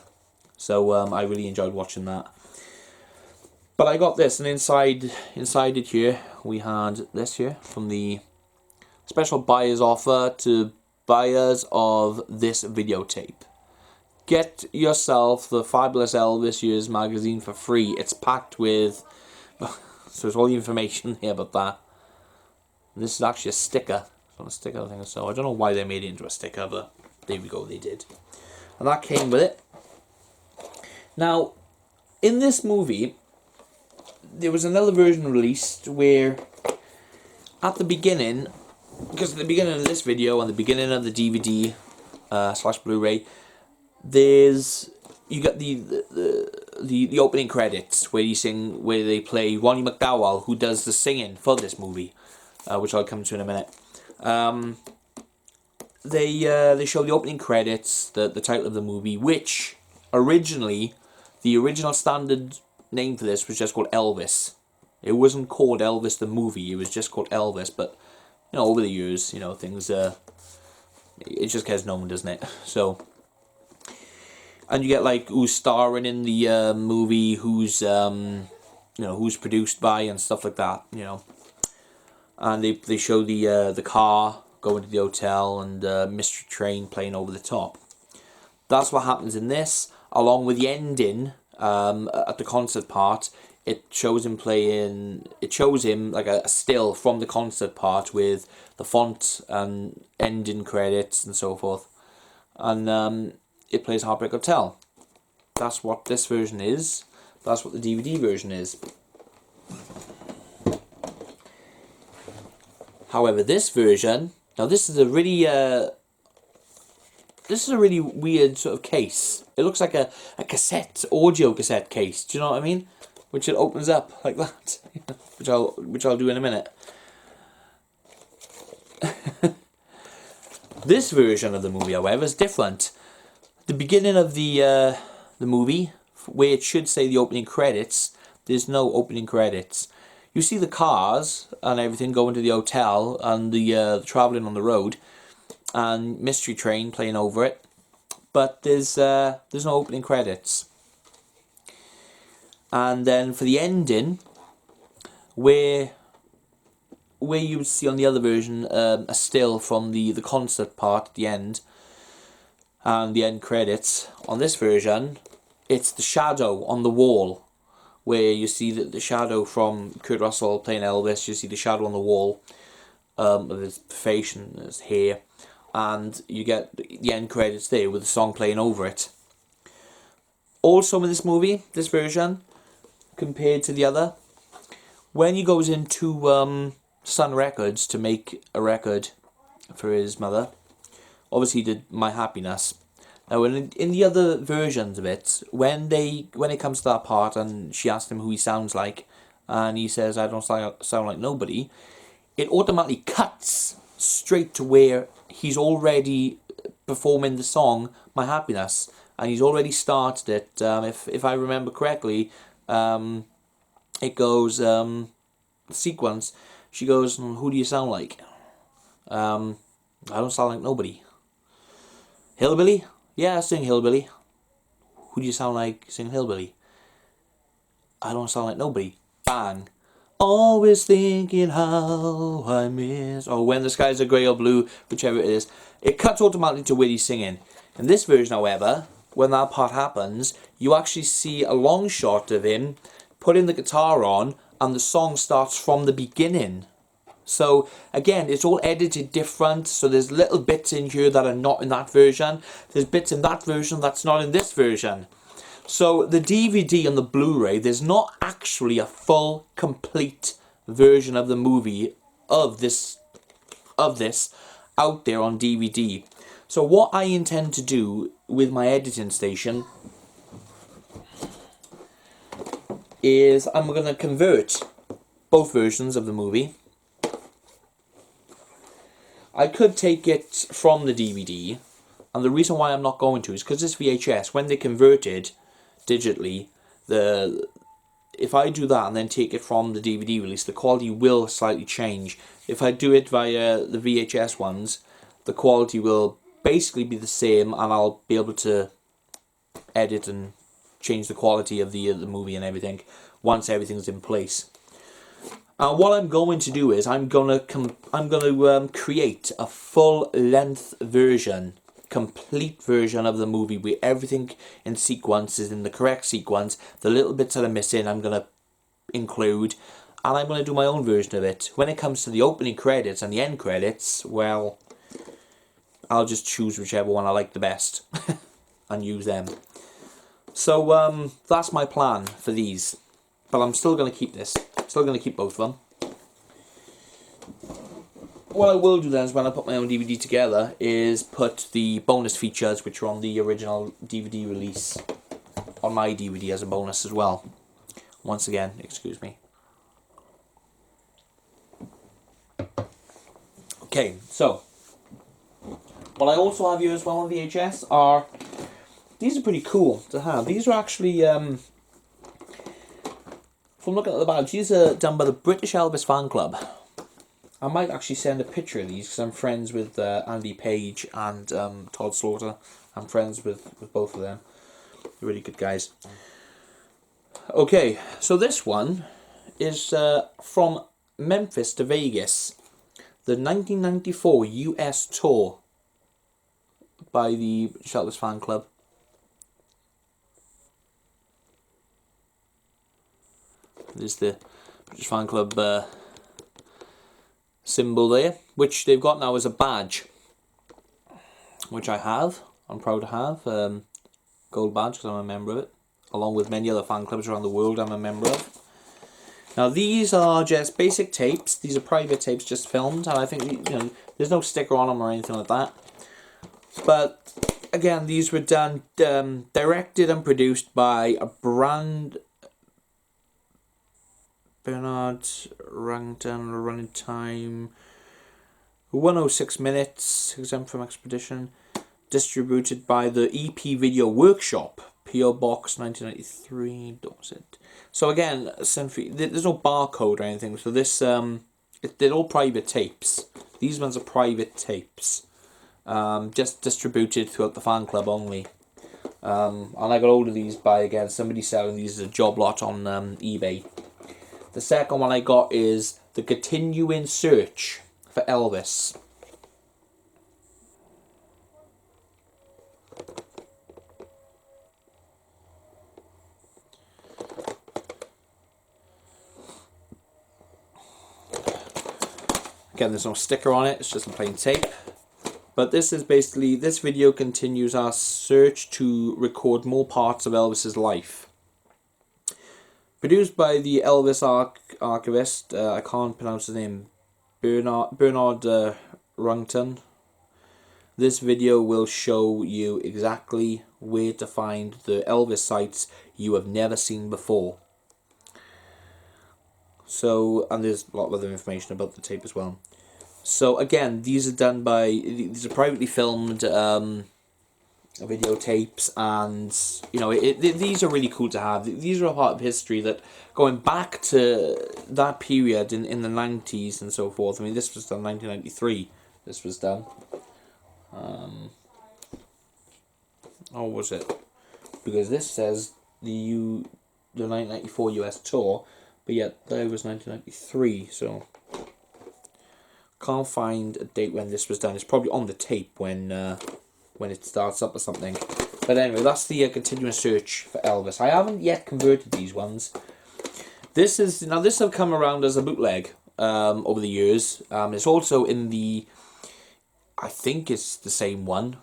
So I really enjoyed watching that. But I got this, and inside it here, we had this here from the special buyer's offer to buyers of this videotape. Get yourself the Fabulous Elvis Years magazine for free. It's packed with, so there's all the information here about that. And this is actually a sticker. It's not a sticker, I think so. I don't know why they made it into a sticker, but there we go, they did. And that came with it. Now, in this movie, there was another version released where at the beginning, because at the beginning of this video and the beginning of the DVD slash Blu-ray, you got the opening credits where they play Ronnie McDowell, who does the singing for this movie, which I'll come to in a minute. They show the opening credits, the title of the movie, which originally, the original standard name for this was just called Elvis. It wasn't called Elvis the Movie, it was just called Elvis, but you know, over the years, you know, things it just gets known, doesn't it? So, and you get like who's starring in the movie, who's you know, who's produced by and stuff like that, you know. And they show the car going to the hotel and Mystery Train playing over the top. That's what happens in this, along with the ending. At the concert part, it shows him playing. It shows him like a still from the concert part with the font and ending credits and so forth, and it plays Heartbreak Hotel. That's what this version is. That's what the DVD version is. However, this version, now this is a really weird sort of case. It looks like a audio cassette case. Do you know what I mean? Which it opens up like that, which I'll do in a minute. This version of the movie, however, is different. The beginning of the movie, where it should say the opening credits, there's no opening credits. You see the cars and everything going to the hotel and the traveling on the road, and Mystery Train playing over it, but there's no opening credits. And then for the ending, where you would see on the other version a still from the concert part at the end, and the end credits, on this version, it's the shadow on the wall, where you see the shadow from Kurt Russell playing Elvis. You see the shadow on the wall of his face and his hair, and you get the end credits there with the song playing over it. Also in this movie, this version, compared to the other, when he goes into Sun Records to make a record for his mother, obviously he did My Happiness, Now, in the other versions of it, when it comes to that part and she asks him who he sounds like, and he says, "I don't sound like nobody," it automatically cuts straight to where he's already performing the song "My Happiness," and he's already started it. If I remember correctly, it goes sequence. She goes, "Who do you sound like?" I don't sound like nobody. Hillbilly? Yeah, I sing hillbilly. Who do you sound like singing hillbilly? I don't sound like nobody. Bang. Always thinking how I miss. Or when the skies are grey or blue, whichever it is. It cuts automatically to where he's singing. In this version, however, when that part happens, you actually see a long shot of him putting the guitar on, and the song starts from the beginning. So again, it's all edited different, so there's little bits in here that are not in that version. There's bits in that version that's not in this version. So the DVD and the Blu-ray, there's not actually a full, complete version of the movie of this out there on DVD. So what I intend to do with my editing station is I'm going to convert both versions of the movie. I could take it from the DVD, and the reason why I'm not going to is because this VHS, when they converted digitally, if I do that and then take it from the DVD release, the quality will slightly change. If I do it via the VHS ones, the quality will basically be the same, and I'll be able to edit and change the quality of the movie and everything once everything's in place. What I'm going to do is I'm gonna create a full-length version, complete version of the movie where everything in sequence is in the correct sequence. The little bits that are missing I'm gonna include, and I'm gonna do my own version of it. When it comes to the opening credits and the end credits, well, I'll just choose whichever one I like the best and use them. So that's my plan for these, but I'm still gonna keep this. Still going to keep both of them. What I will do then is when I put my own DVD together is put the bonus features which are on the original DVD release on my DVD as a bonus as well. Once again, excuse me. Okay, so what I also have here as well on VHS are, these are pretty cool to have. These are actually from looking at the badge, these are done by the British Elvis fan club. I might actually send a picture of these because I'm friends with Andy Page and Todd Slaughter. I'm friends with both of them. They're really good guys. Okay, so this one is from Memphis to Vegas. The 1994 US tour by the British Elvis fan club. There's the British fan club symbol there, which they've got now as a badge, which I have. I'm proud to have gold badge because I'm a member of it, along with many other fan clubs around the world I'm a member of. Now these are just basic tapes. These are private tapes just filmed, and I think there's no sticker on them or anything like that. But again, these were done, directed and produced by a Bernard Wrangton. Running time 106 minutes, exempt from expedition. Distributed by the EP Video Workshop, P.O. Box 1993, Dorset. So again, there's no barcode or anything, so this they're all private tapes. These ones are private tapes, just distributed throughout the fan club only. And I got hold of these by, again, somebody selling these as a job lot on eBay. The second one I got is The Continuing Search for Elvis. Again, there's no sticker on it, it's just a plain tape. But this is basically, this video continues our search to record more parts of Elvis's life. Produced by the Elvis archivist, I can't pronounce his name, Bernard Wrangton. This video will show you exactly where to find the Elvis sites you have never seen before. So, and there's a lot of other information about the tape as well. So again, these are privately filmed videotapes, and you know, these are really cool to have. These are a part of history that, going back to that period in the 90s and so forth. I mean, this was done 1993. This was done. Or was it? Because this says the 1994 US tour, but yet there was 1993. So can't find a date when this was done. It's probably on the tape when it starts up or something. But anyway, that's the continuous search for Elvis. I haven't yet converted these ones. This have come around as a bootleg over the years. It's also in the, I think it's the same one.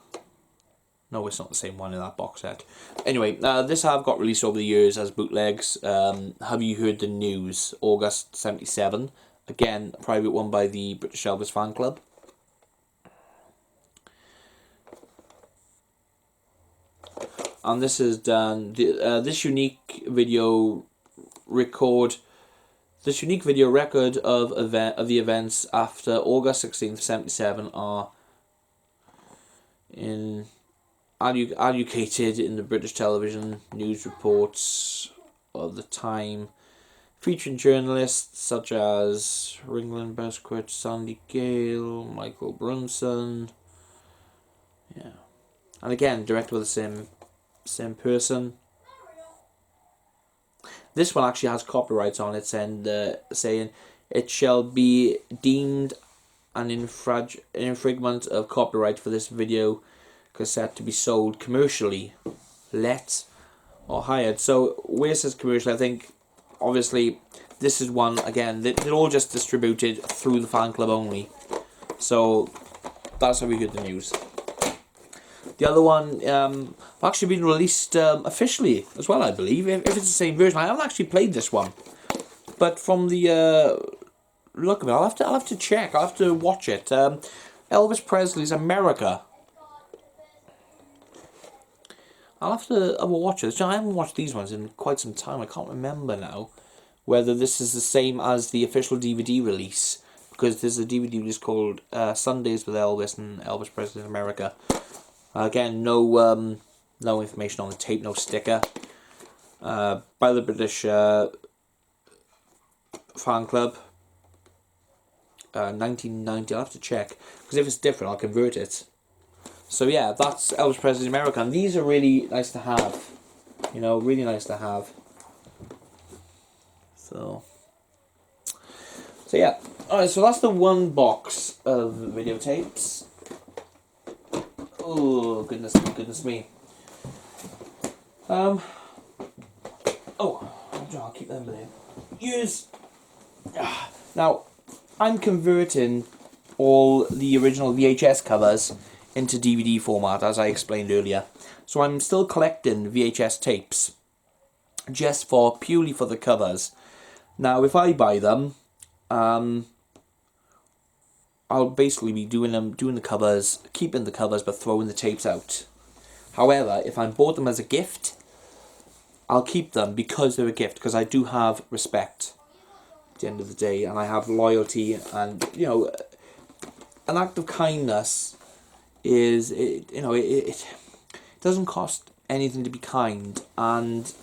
No, it's not the same one in that box set. Anyway, this have got released over the years as bootlegs. Have You Heard the News? August 77. Again, a private one by the British Elvis fan club. And this is done. This unique video record of the events after August 16th, 77 are allocated in the British television news reports of the time, featuring journalists such as Ringland Besquit, Sandy Gale, Michael Brunson. Yeah, and again, directed by the same person. This one actually has copyrights on it, and saying it shall be deemed an infringement of copyright for this video cassette to be sold commercially, let or hired. So where it says commercial, I think obviously this is one, again, they're all just distributed through the fan club only. So that's how we heard the news. The other one actually been released officially as well, I believe, if it's the same version. I haven't actually played this one, but from the look of it, I'll have to check. I'll have to watch it. Elvis Presley's America. I'll have to watch it. I haven't watched these ones in quite some time. I can't remember now whether this is the same as the official DVD release, because there's a DVD release called Sundays with Elvis and Elvis Presley's America. Again, no information on the tape, no sticker. By the British fan club. 1990, I'll have to check, because if it's different, I'll convert it. So yeah, that's Elvis Presley's America, and these are really nice to have. You know, really nice to have. So yeah. Alright, so that's the one box of videotapes. Oh, goodness me. Oh, I'll keep them there. Use. Now, I'm converting all the original VHS covers into DVD format, as I explained earlier. So I'm still collecting VHS tapes, just purely for the covers. Now, if I buy them, I'll basically be doing the covers, keeping the covers, but throwing the tapes out. However, if I bought them as a gift, I'll keep them because they're a gift, because I do have respect at the end of the day, and I have loyalty, and you know, an act of kindness is, it doesn't cost anything to be kind, and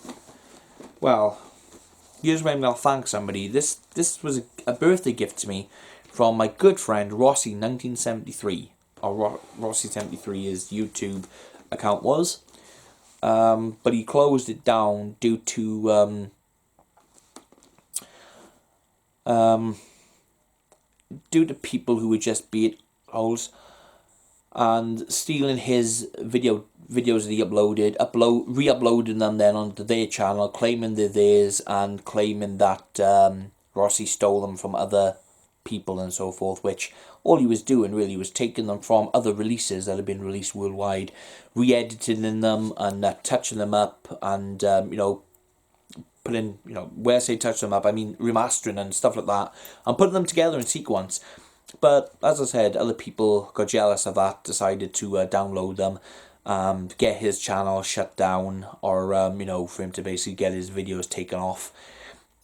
well, here's when I'll thank somebody. This was a birthday gift to me from my good friend Rossi 1973, or Rossi 73 his YouTube account was, but he closed it down due to people who would just be it holes and stealing his videos that he uploaded, re-uploading them then onto their channel, claiming they're theirs, and claiming that Rossi stole them from other people and so forth, which all he was doing really was taking them from other releases that had been released worldwide, re-editing them and touching them up, and putting, when I say touch them up, I mean remastering and stuff like that, and putting them together in sequence. But as I said, other people got jealous of that, decided to download them, get his channel shut down, or you know, for him to basically get his videos taken off.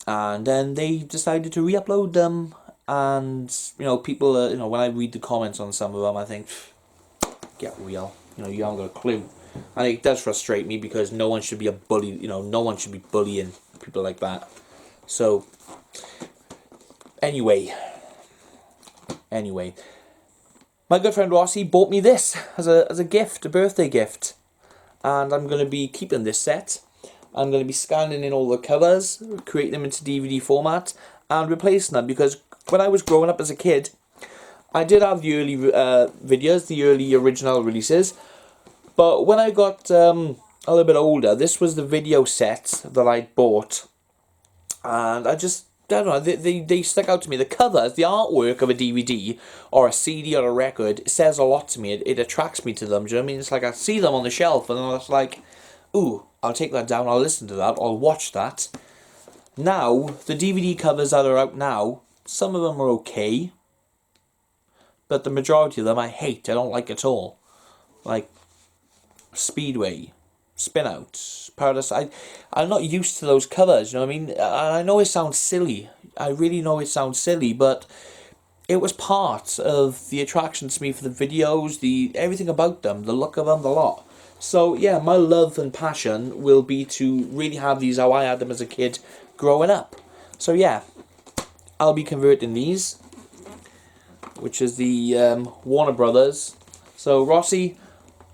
And then they decided to re-upload them, and you know, people, you know, when I read the comments on some of them, I think, get real. You know, you haven't got a clue. And it does frustrate me because no one should be a bully. You know, no one should be bullying people like that. So, anyway, my good friend Rossi bought me this as a gift, a birthday gift, and I'm going to be keeping this set. I'm going to be scanning in all the covers, creating them into DVD format, and replacing them, because when I was growing up as a kid, I did have the early videos, the early original releases, but when I got a little bit older, this was the video set that I bought, and I don't know, they stick out to me. The covers, the artwork of a DVD or a CD or a record, says a lot to me. It attracts me to them, do you know what I mean? It's like I see them on the shelf and I'm just like, ooh, I'll take that down, I'll listen to that, I'll watch that. Now, the DVD covers that are out now, some of them are okay, but the majority of them I hate, I don't like at all. Like Speedway, Spin Out, Paradise. I'm not used to those covers, you know what I mean? I know it sounds silly. I really know it sounds silly, but it was part of the attraction to me for the videos, everything about them, the look of them, the lot. So yeah, my love and passion will be to really have these how I had them as a kid growing up. So yeah, I'll be converting these, which is the Warner Brothers. So Rossi,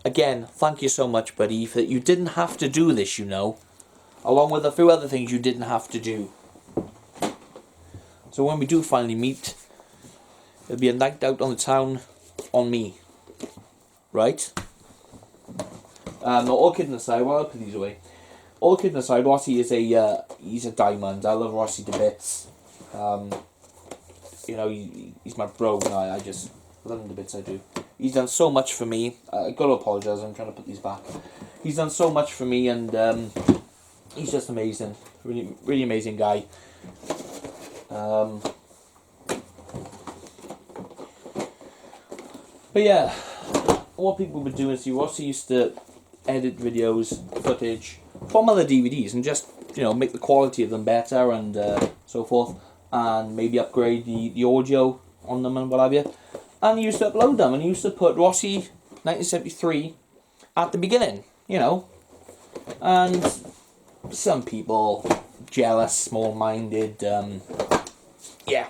again, thank you so much, buddy, for you didn't have to do this, you know, along with a few other things you didn't have to do. So when we do finally meet, it'll be a night out on the town on me, right? No, all kidding aside, well, I'll put these away. All kidding aside, Rossi is he's a diamond. I love Rossi to bits. You know, he's my bro, and I just love him to bits, I do. He's done so much for me. I gotta apologise, I'm trying to put these back. He's done so much for me, and he's just amazing. Really, really amazing guy. But yeah, what people would do is Rossi used to edit videos, footage from other DVDs, and just, you know, make the quality of them better and so forth, and maybe upgrade the audio on them and what have you. And he used to upload them, and he used to put Rossi 1973 at the beginning, you know. And some people, jealous, small-minded, yeah,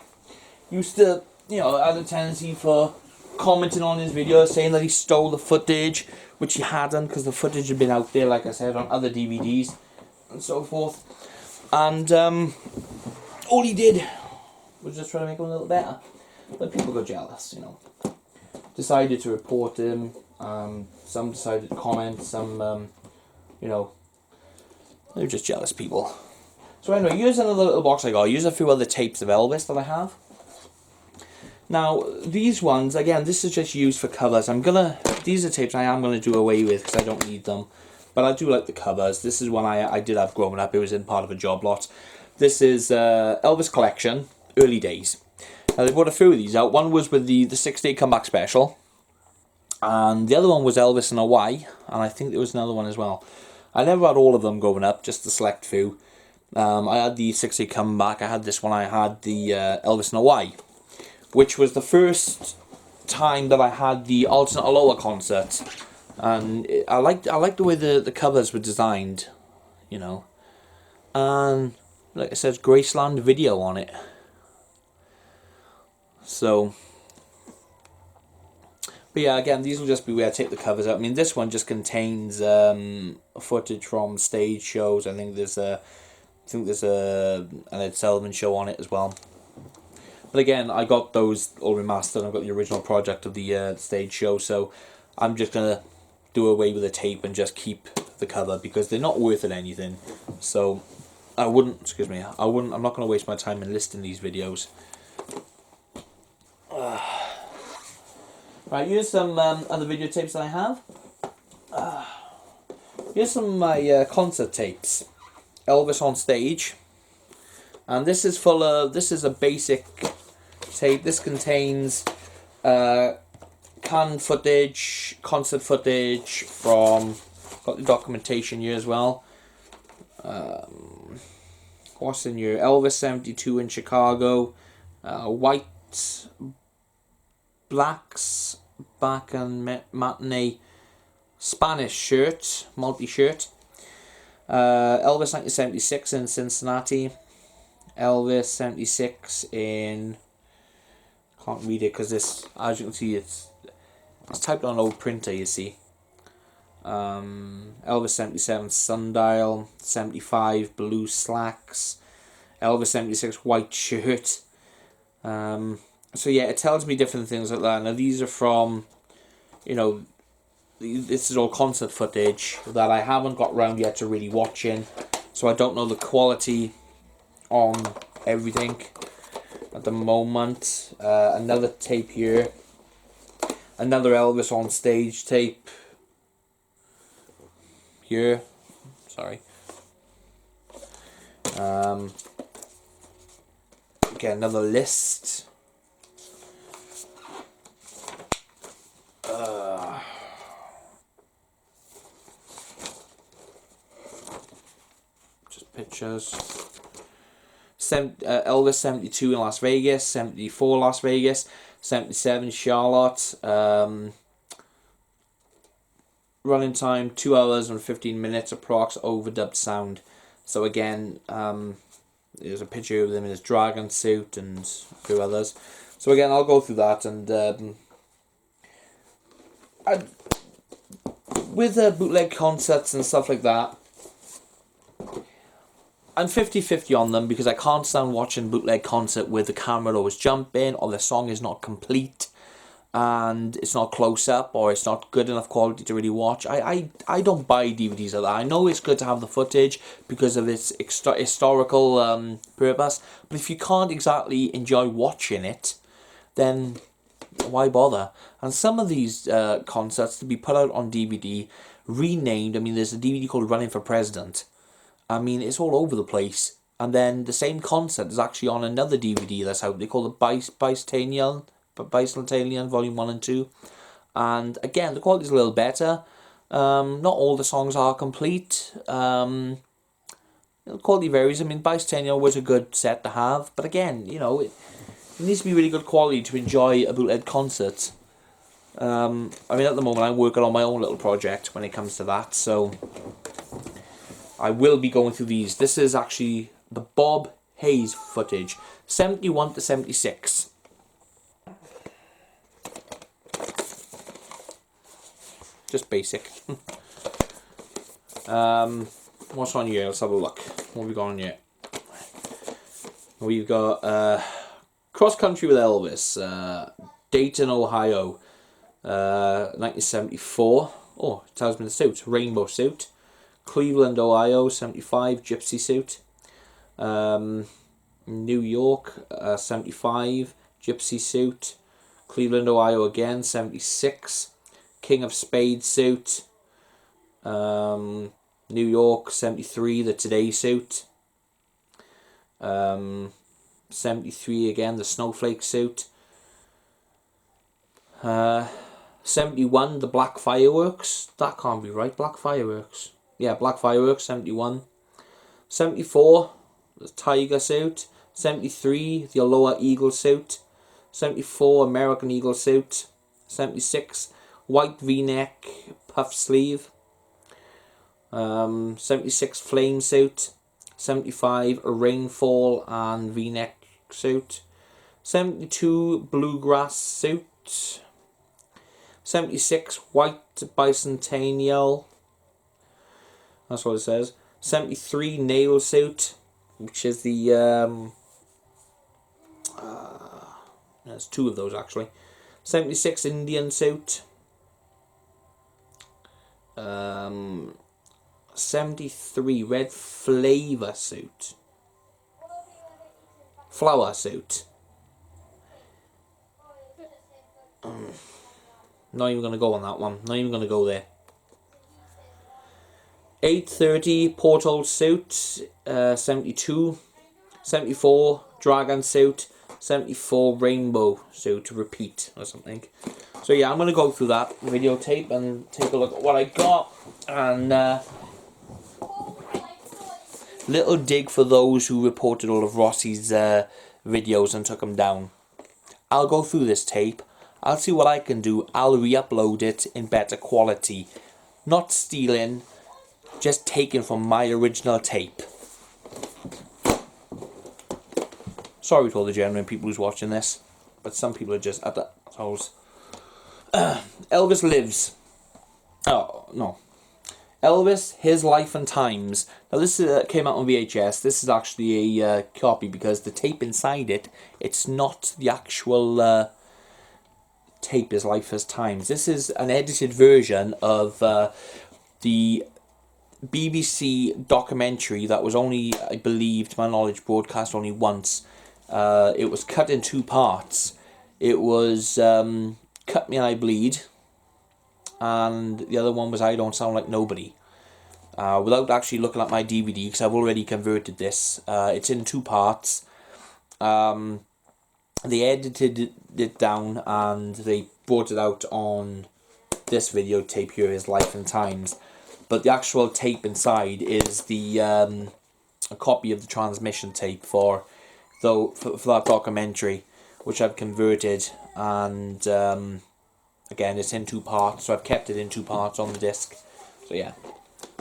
used to, you know, had a tendency for commenting on his videos, saying that he stole the footage, which he hadn't, because the footage had been out there, like I said, on other DVDs and so forth. And all he did was just try to make him a little better. But people got jealous, you know. Decided to report him. Some decided to comment. Some, you know, they were just jealous people. So anyway, here's another little box I got. Here's a few other tapes of Elvis that I have. Now, these ones, again, this is just used for covers. These are tapes I am going to do away with because I don't need them. But I do like the covers. This is one I did have growing up. It was in part of a job lot. This is Elvis Collection, early days. Now, they brought a few of these out. One was with the 6-day comeback special. And the other one was Elvis in Hawaii. And I think there was another one as well. I never had all of them growing up, just a select few. I had the 6-day comeback. I had this one. I had the Elvis in Hawaii, which was the first time that I had the alternate Aloha concert. And I liked the way the covers were designed, you know. And like I said, Graceland video on it. So, but yeah, again, these will just be where I take the covers out. I mean, this one just contains footage from stage shows. I think there's an Ed Sullivan show on it as well. But again, I got those all remastered. I've got the original project of the stage show, so I'm just gonna do away with the tape and just keep the cover because they're not worth it anything. So I'm not gonna waste my time in listing these videos. Right, here's some other videotapes that I have. Here's some of my concert tapes. Elvis on stage. And this is a basic tape. This contains canned footage, concert footage from, got the documentation here as well. What's in here? Elvis 72 in Chicago, White Blacks back and matinee Spanish shirt, multi-shirt. Elvis 1976 in Cincinnati. Elvis 76 in, can't read it because this, as you can see, it's typed on an old printer, you see. Elvis 77 sundial, 75 blue slacks, Elvis 76 white shirt. So yeah, it tells me different things like that. Now these are from, you know, this is all concert footage that I haven't got round yet to really watching, so I don't know the quality on everything at the moment. Another tape here, another Elvis on stage tape here, sorry. Get another list. Just pictures. Elvis 72 in Las Vegas, 74 Las Vegas, 77 Charlotte. Running time 2 hours and 15 minutes approx, overdubbed sound. So again, there's a picture of them in his dragon suit and a few others. So again, I'll go through that, and with bootleg concerts and stuff like that, I'm 50-50 on them, because I can't stand watching bootleg concert with the camera always jumping, or the song is not complete and it's not close up, or it's not good enough quality to really watch. I don't buy DVDs like that. I know it's good to have the footage because of its historical purpose, but if you can't exactly enjoy watching it, then why bother? And some of these concerts to be put out on DVD, renamed, I mean, there's a DVD called Running for President. I mean, it's all over the place. And then the same concert is actually on another DVD that's out. They call it Bicentennial Volume 1 and 2. And again, the quality's a little better. Not all the songs are complete. The quality varies. I mean, Bicentennial was a good set to have. But again, you know, it needs to be really good quality to enjoy a bootleg concert. I mean, at the moment, I'm working on my own little project when it comes to that. So I will be going through these. This is actually the Bob Hayes footage, 71 to 76. Just basic. What's on here? Let's have a look. What have we got on here? We've got Cross Country with Elvis, Dayton, Ohio, 1974. Oh, it tells me the suit. Rainbow suit. Cleveland, Ohio, 75. Gypsy suit. New York, 75. Gypsy suit. Cleveland, Ohio again, 76. King of Spades suit. New York, 73, the Today suit. 73 again, the Snowflake suit. 71, the Black Fireworks. That can't be right, Black Fireworks. Yeah, Black Fireworks, 71. 74, the Tiger suit. 73, the Aloha Eagle suit. 74, American Eagle suit. 76, white V-neck puff sleeve. 76 flame suit. 75 rainfall and V-neck suit. 72 bluegrass suit. 76 white bicentennial. That's what it says. 73 nail suit, which is the there's two of those actually. 76 Indian suit. 73 red flower suit. Not even going to go on that one. Not even going to go there. 830 porthole suit. 72. 74 dragon suit. 74 rainbow suit to repeat or something. So yeah, I'm going to go through that videotape and take a look at what I got. And little dig for those who reported all of Rossi's videos and took them down. I'll go through this tape. I'll see what I can do. I'll re-upload it in better quality. Not stealing, just taken from my original tape. Sorry to all the genuine people who's watching this, but some people are just at the house. Elvis lives. Oh, no. Elvis, His Life and Times. Now this came out on VHS. This is actually a copy because the tape inside it, it's not the actual tape, His Life, His Times. This is an edited version of the BBC documentary that was only, I believe, to my knowledge, broadcast only once. It was cut in 2 parts. It was Cut Me and I Bleed, and the other one was I Don't Sound Like Nobody. Without actually looking at my DVD, because I've already converted this, it's in 2 parts. They edited it down and they brought it out on this videotape here, His Life and Times. But the actual tape inside is the a copy of the transmission tape for that documentary, which I've converted, and again, it's in 2 parts, so I've kept it in 2 parts on the disc. So yeah,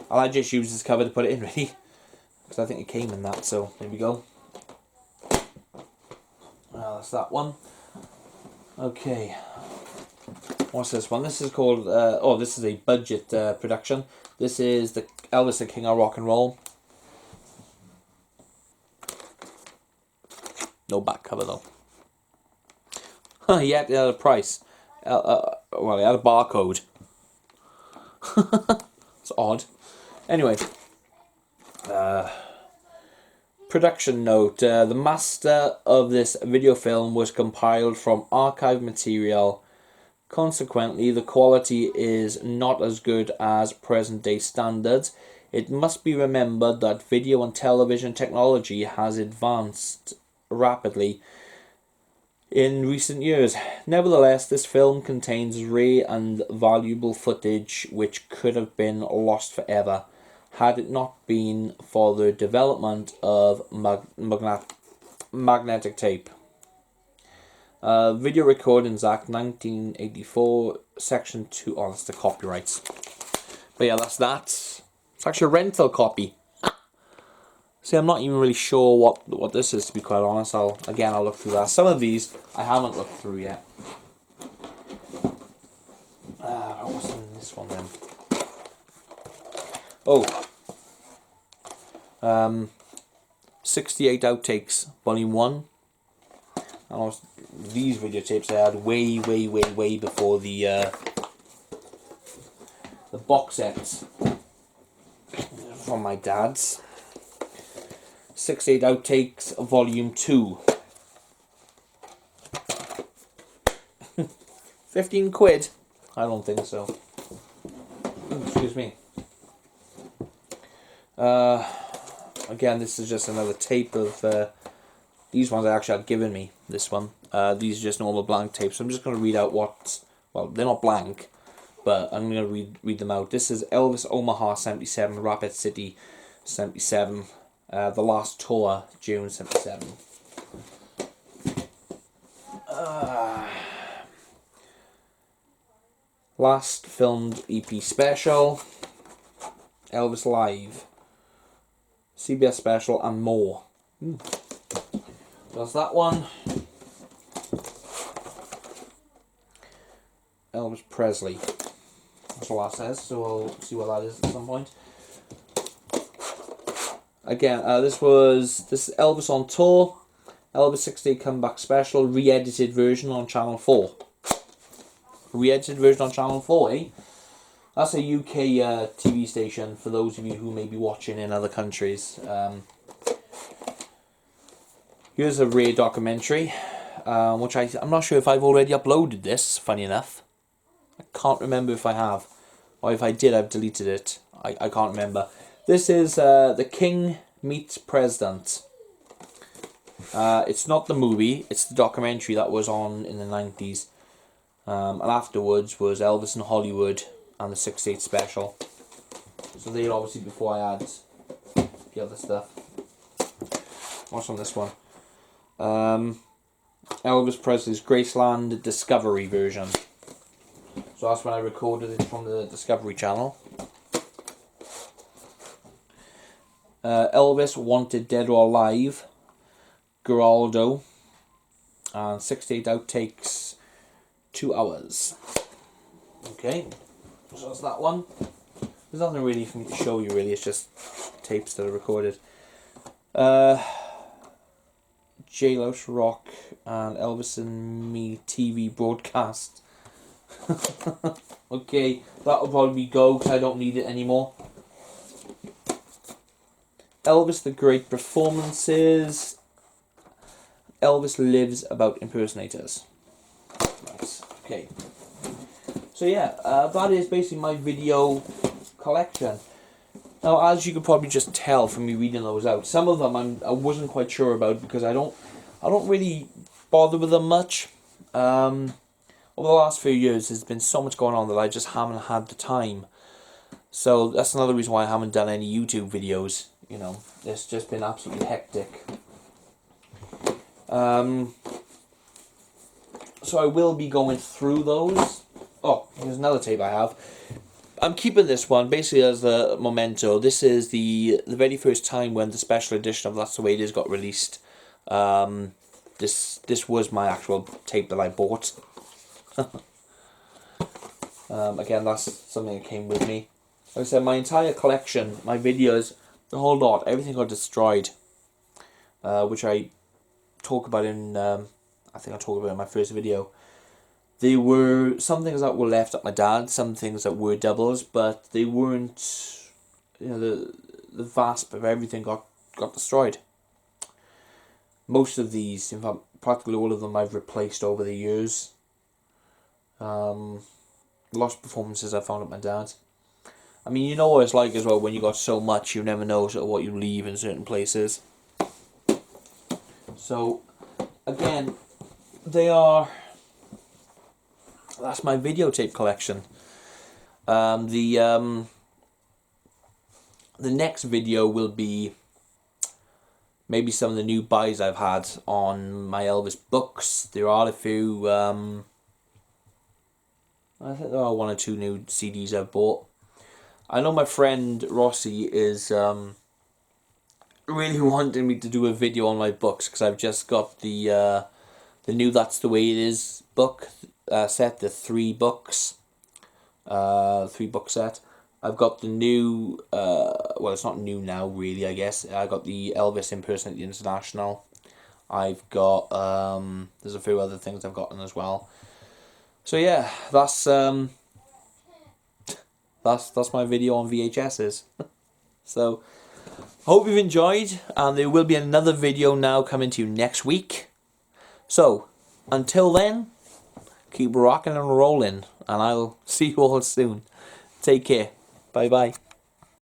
I'll just use this cover to put it in, really, because I think it came in that. So there we go. That's that one. Okay, what's this one? This is called this is a budget production. This is the Elvis, the King of Rock and Roll. No back cover though. Yeah, it had a price. Well, it had a barcode. It's odd. Anyway, production note. The master of this video film was compiled from archive material. Consequently, the quality is not as good as present-day standards. It must be remembered that video and television technology has advanced rapidly in recent years. Nevertheless, this film contains rare and valuable footage which could have been lost forever had it not been for the development of magnetic tape. Video Recordings Act 1984, Section 2. Oh, that's the copyrights. But yeah, that's that. It's actually a rental copy. See, I'm not even really sure what this is, to be quite honest. I'll look through that. Some of these I haven't looked through yet. What's in this one then? Oh, 68 Outtakes, Volume 1. And these videotapes I had way before the box sets from my dad's. 68 Outtakes, Volume 2. 15 quid? I don't think so. Excuse me. Again, this is just another tape of these ones I actually had given me. This one. These are just normal blank tapes. So I'm just going to read out what. Well, they're not blank, but I'm going to read them out. This is Elvis Omaha 77, Rapid City 77. The Last Tour, June 77. Last filmed EP special, Elvis Live, CBS special, and more. There's that one. Elvis Presley. That's all that says, so we'll see what that is at some point. Again, this is Elvis on Tour, Elvis 60 Comeback Special, re-edited version on Channel 4. Re-edited version on Channel 4, eh? That's a UK TV station for those of you who may be watching in other countries. Here's a rare documentary, which I'm not sure if I've already uploaded this, funny enough. I can't remember if I have, or if I did, I've deleted it. I can't remember. This is The King Meets President. It's not the movie, it's the documentary that was on in the 90s. And afterwards was Elvis in Hollywood and the 68 special. So they're obviously before I had the other stuff. What's on this one? Elvis Presley's Graceland Discovery version. So that's when I recorded it from the Discovery Channel. Elvis Wanted Dead or Alive, Geraldo, and 68 outtakes, 2 hours. Okay, so that's that one. There's nothing really for me to show you really, it's just tapes that are recorded. Jailhouse Rock and Elvis and Me TV broadcast. Okay, that'll probably go because I don't need it anymore. Elvis the Great Performances. Elvis Lives About Impersonators. Nice. Okay. So yeah, that is basically my video collection. Now, as you could probably just tell from me reading those out, some of them I wasn't quite sure about because I don't really bother with them much. Over the last few years, there's been so much going on that I just haven't had the time. So that's another reason why I haven't done any YouTube videos. You know, it's just been absolutely hectic. So I will be going through those. Oh, here's another tape I have. I'm keeping this one basically as a memento. This is the very first time when the special edition of That's the Way It Is got released. This was my actual tape that I bought. Again, that's something that came with me. Like I said, my entire collection, my videos, the whole lot, everything got destroyed. Which I talk about in, I think I talked about in my first video. There were some things that were left at my dad's, some things that were doubles, but they weren't, you know, the vast of everything got destroyed. Most of these, in fact, practically all of them I've replaced over the years. Lost performances I found at my dad's. I mean, you know what it's like as well when you got so much, you never know sort of what you leave in certain places. So, again, that's my videotape collection. The next video will be maybe some of the new buys I've had on my Elvis books. There are a few, I think there are 1 or 2 new CDs I've bought. I know my friend Rossi is really wanting me to do a video on my books because I've just got the new That's the Way It Is book set, the 3 books, 3-book set. I've got the new, well, it's not new now really, I guess. I got the Elvis Impersonator International. I've got there's a few other things I've gotten as well. So yeah, that's my video on VHSs. So hope you've enjoyed, and there will be another video now coming to you next week. So until then, keep rocking and rolling, and I'll see you all soon. Take care. Bye bye.